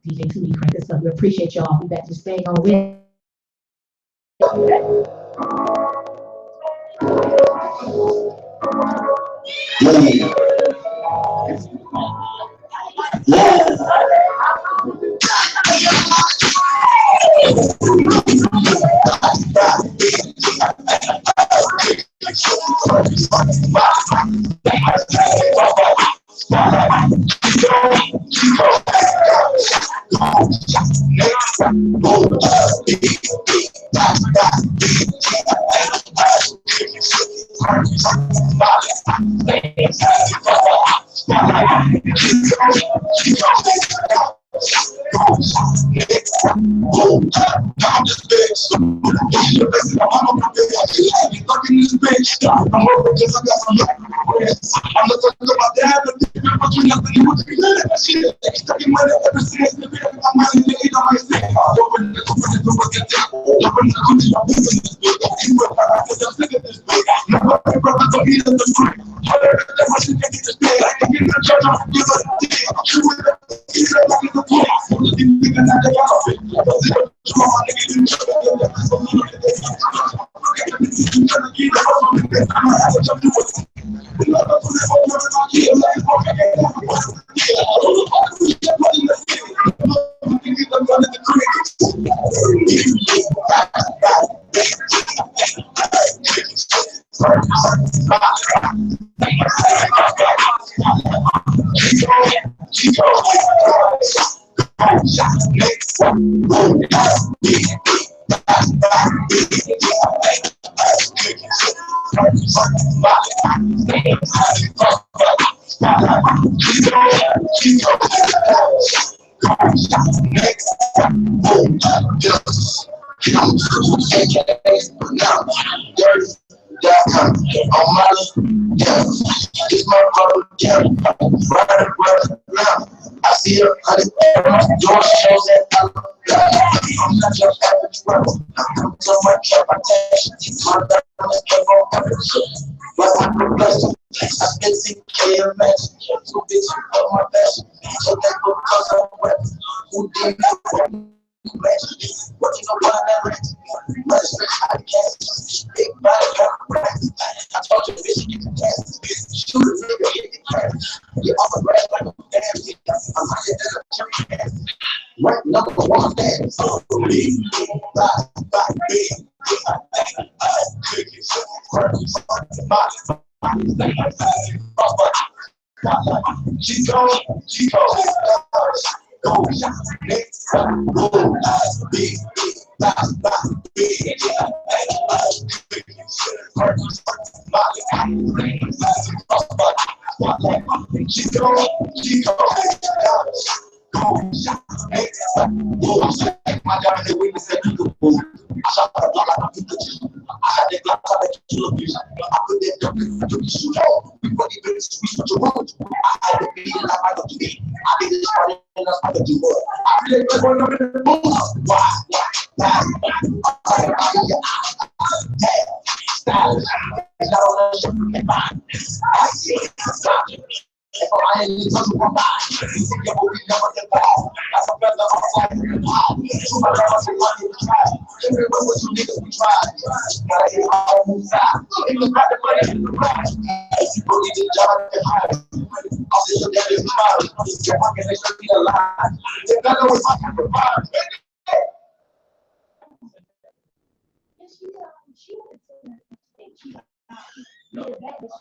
DJ Two, you crank this up. We appreciate y'all. We back to staying on with.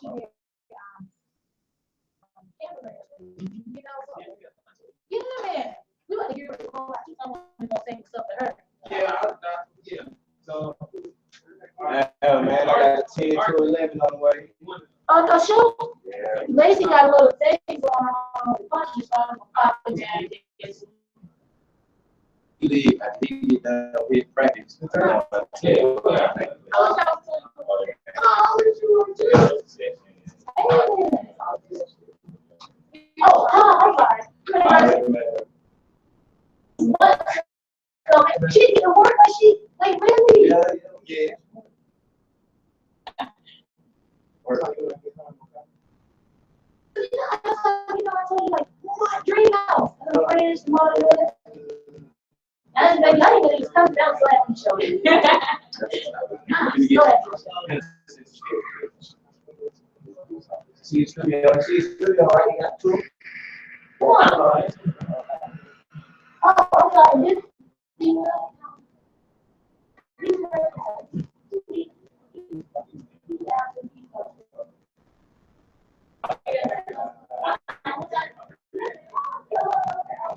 she did camera, you know, so, yeah, we want to give her a call. I think someone gonna say stuff to her. Yeah. So, man, I got 10 to 11 on the way. Oh, no, sure. Yeah. Lacey got a little thing going on. Bunch of stuff popping down. I think with practice. Oh, what you want to do? Oh, I'm sorry. What? So, she didn't work, but like, really? Yeah. I told you, like, what dream house? And the friends, mother, and the young ladies come down so I can show you. She's studio, right? You got 2? Oh, I'm sorry.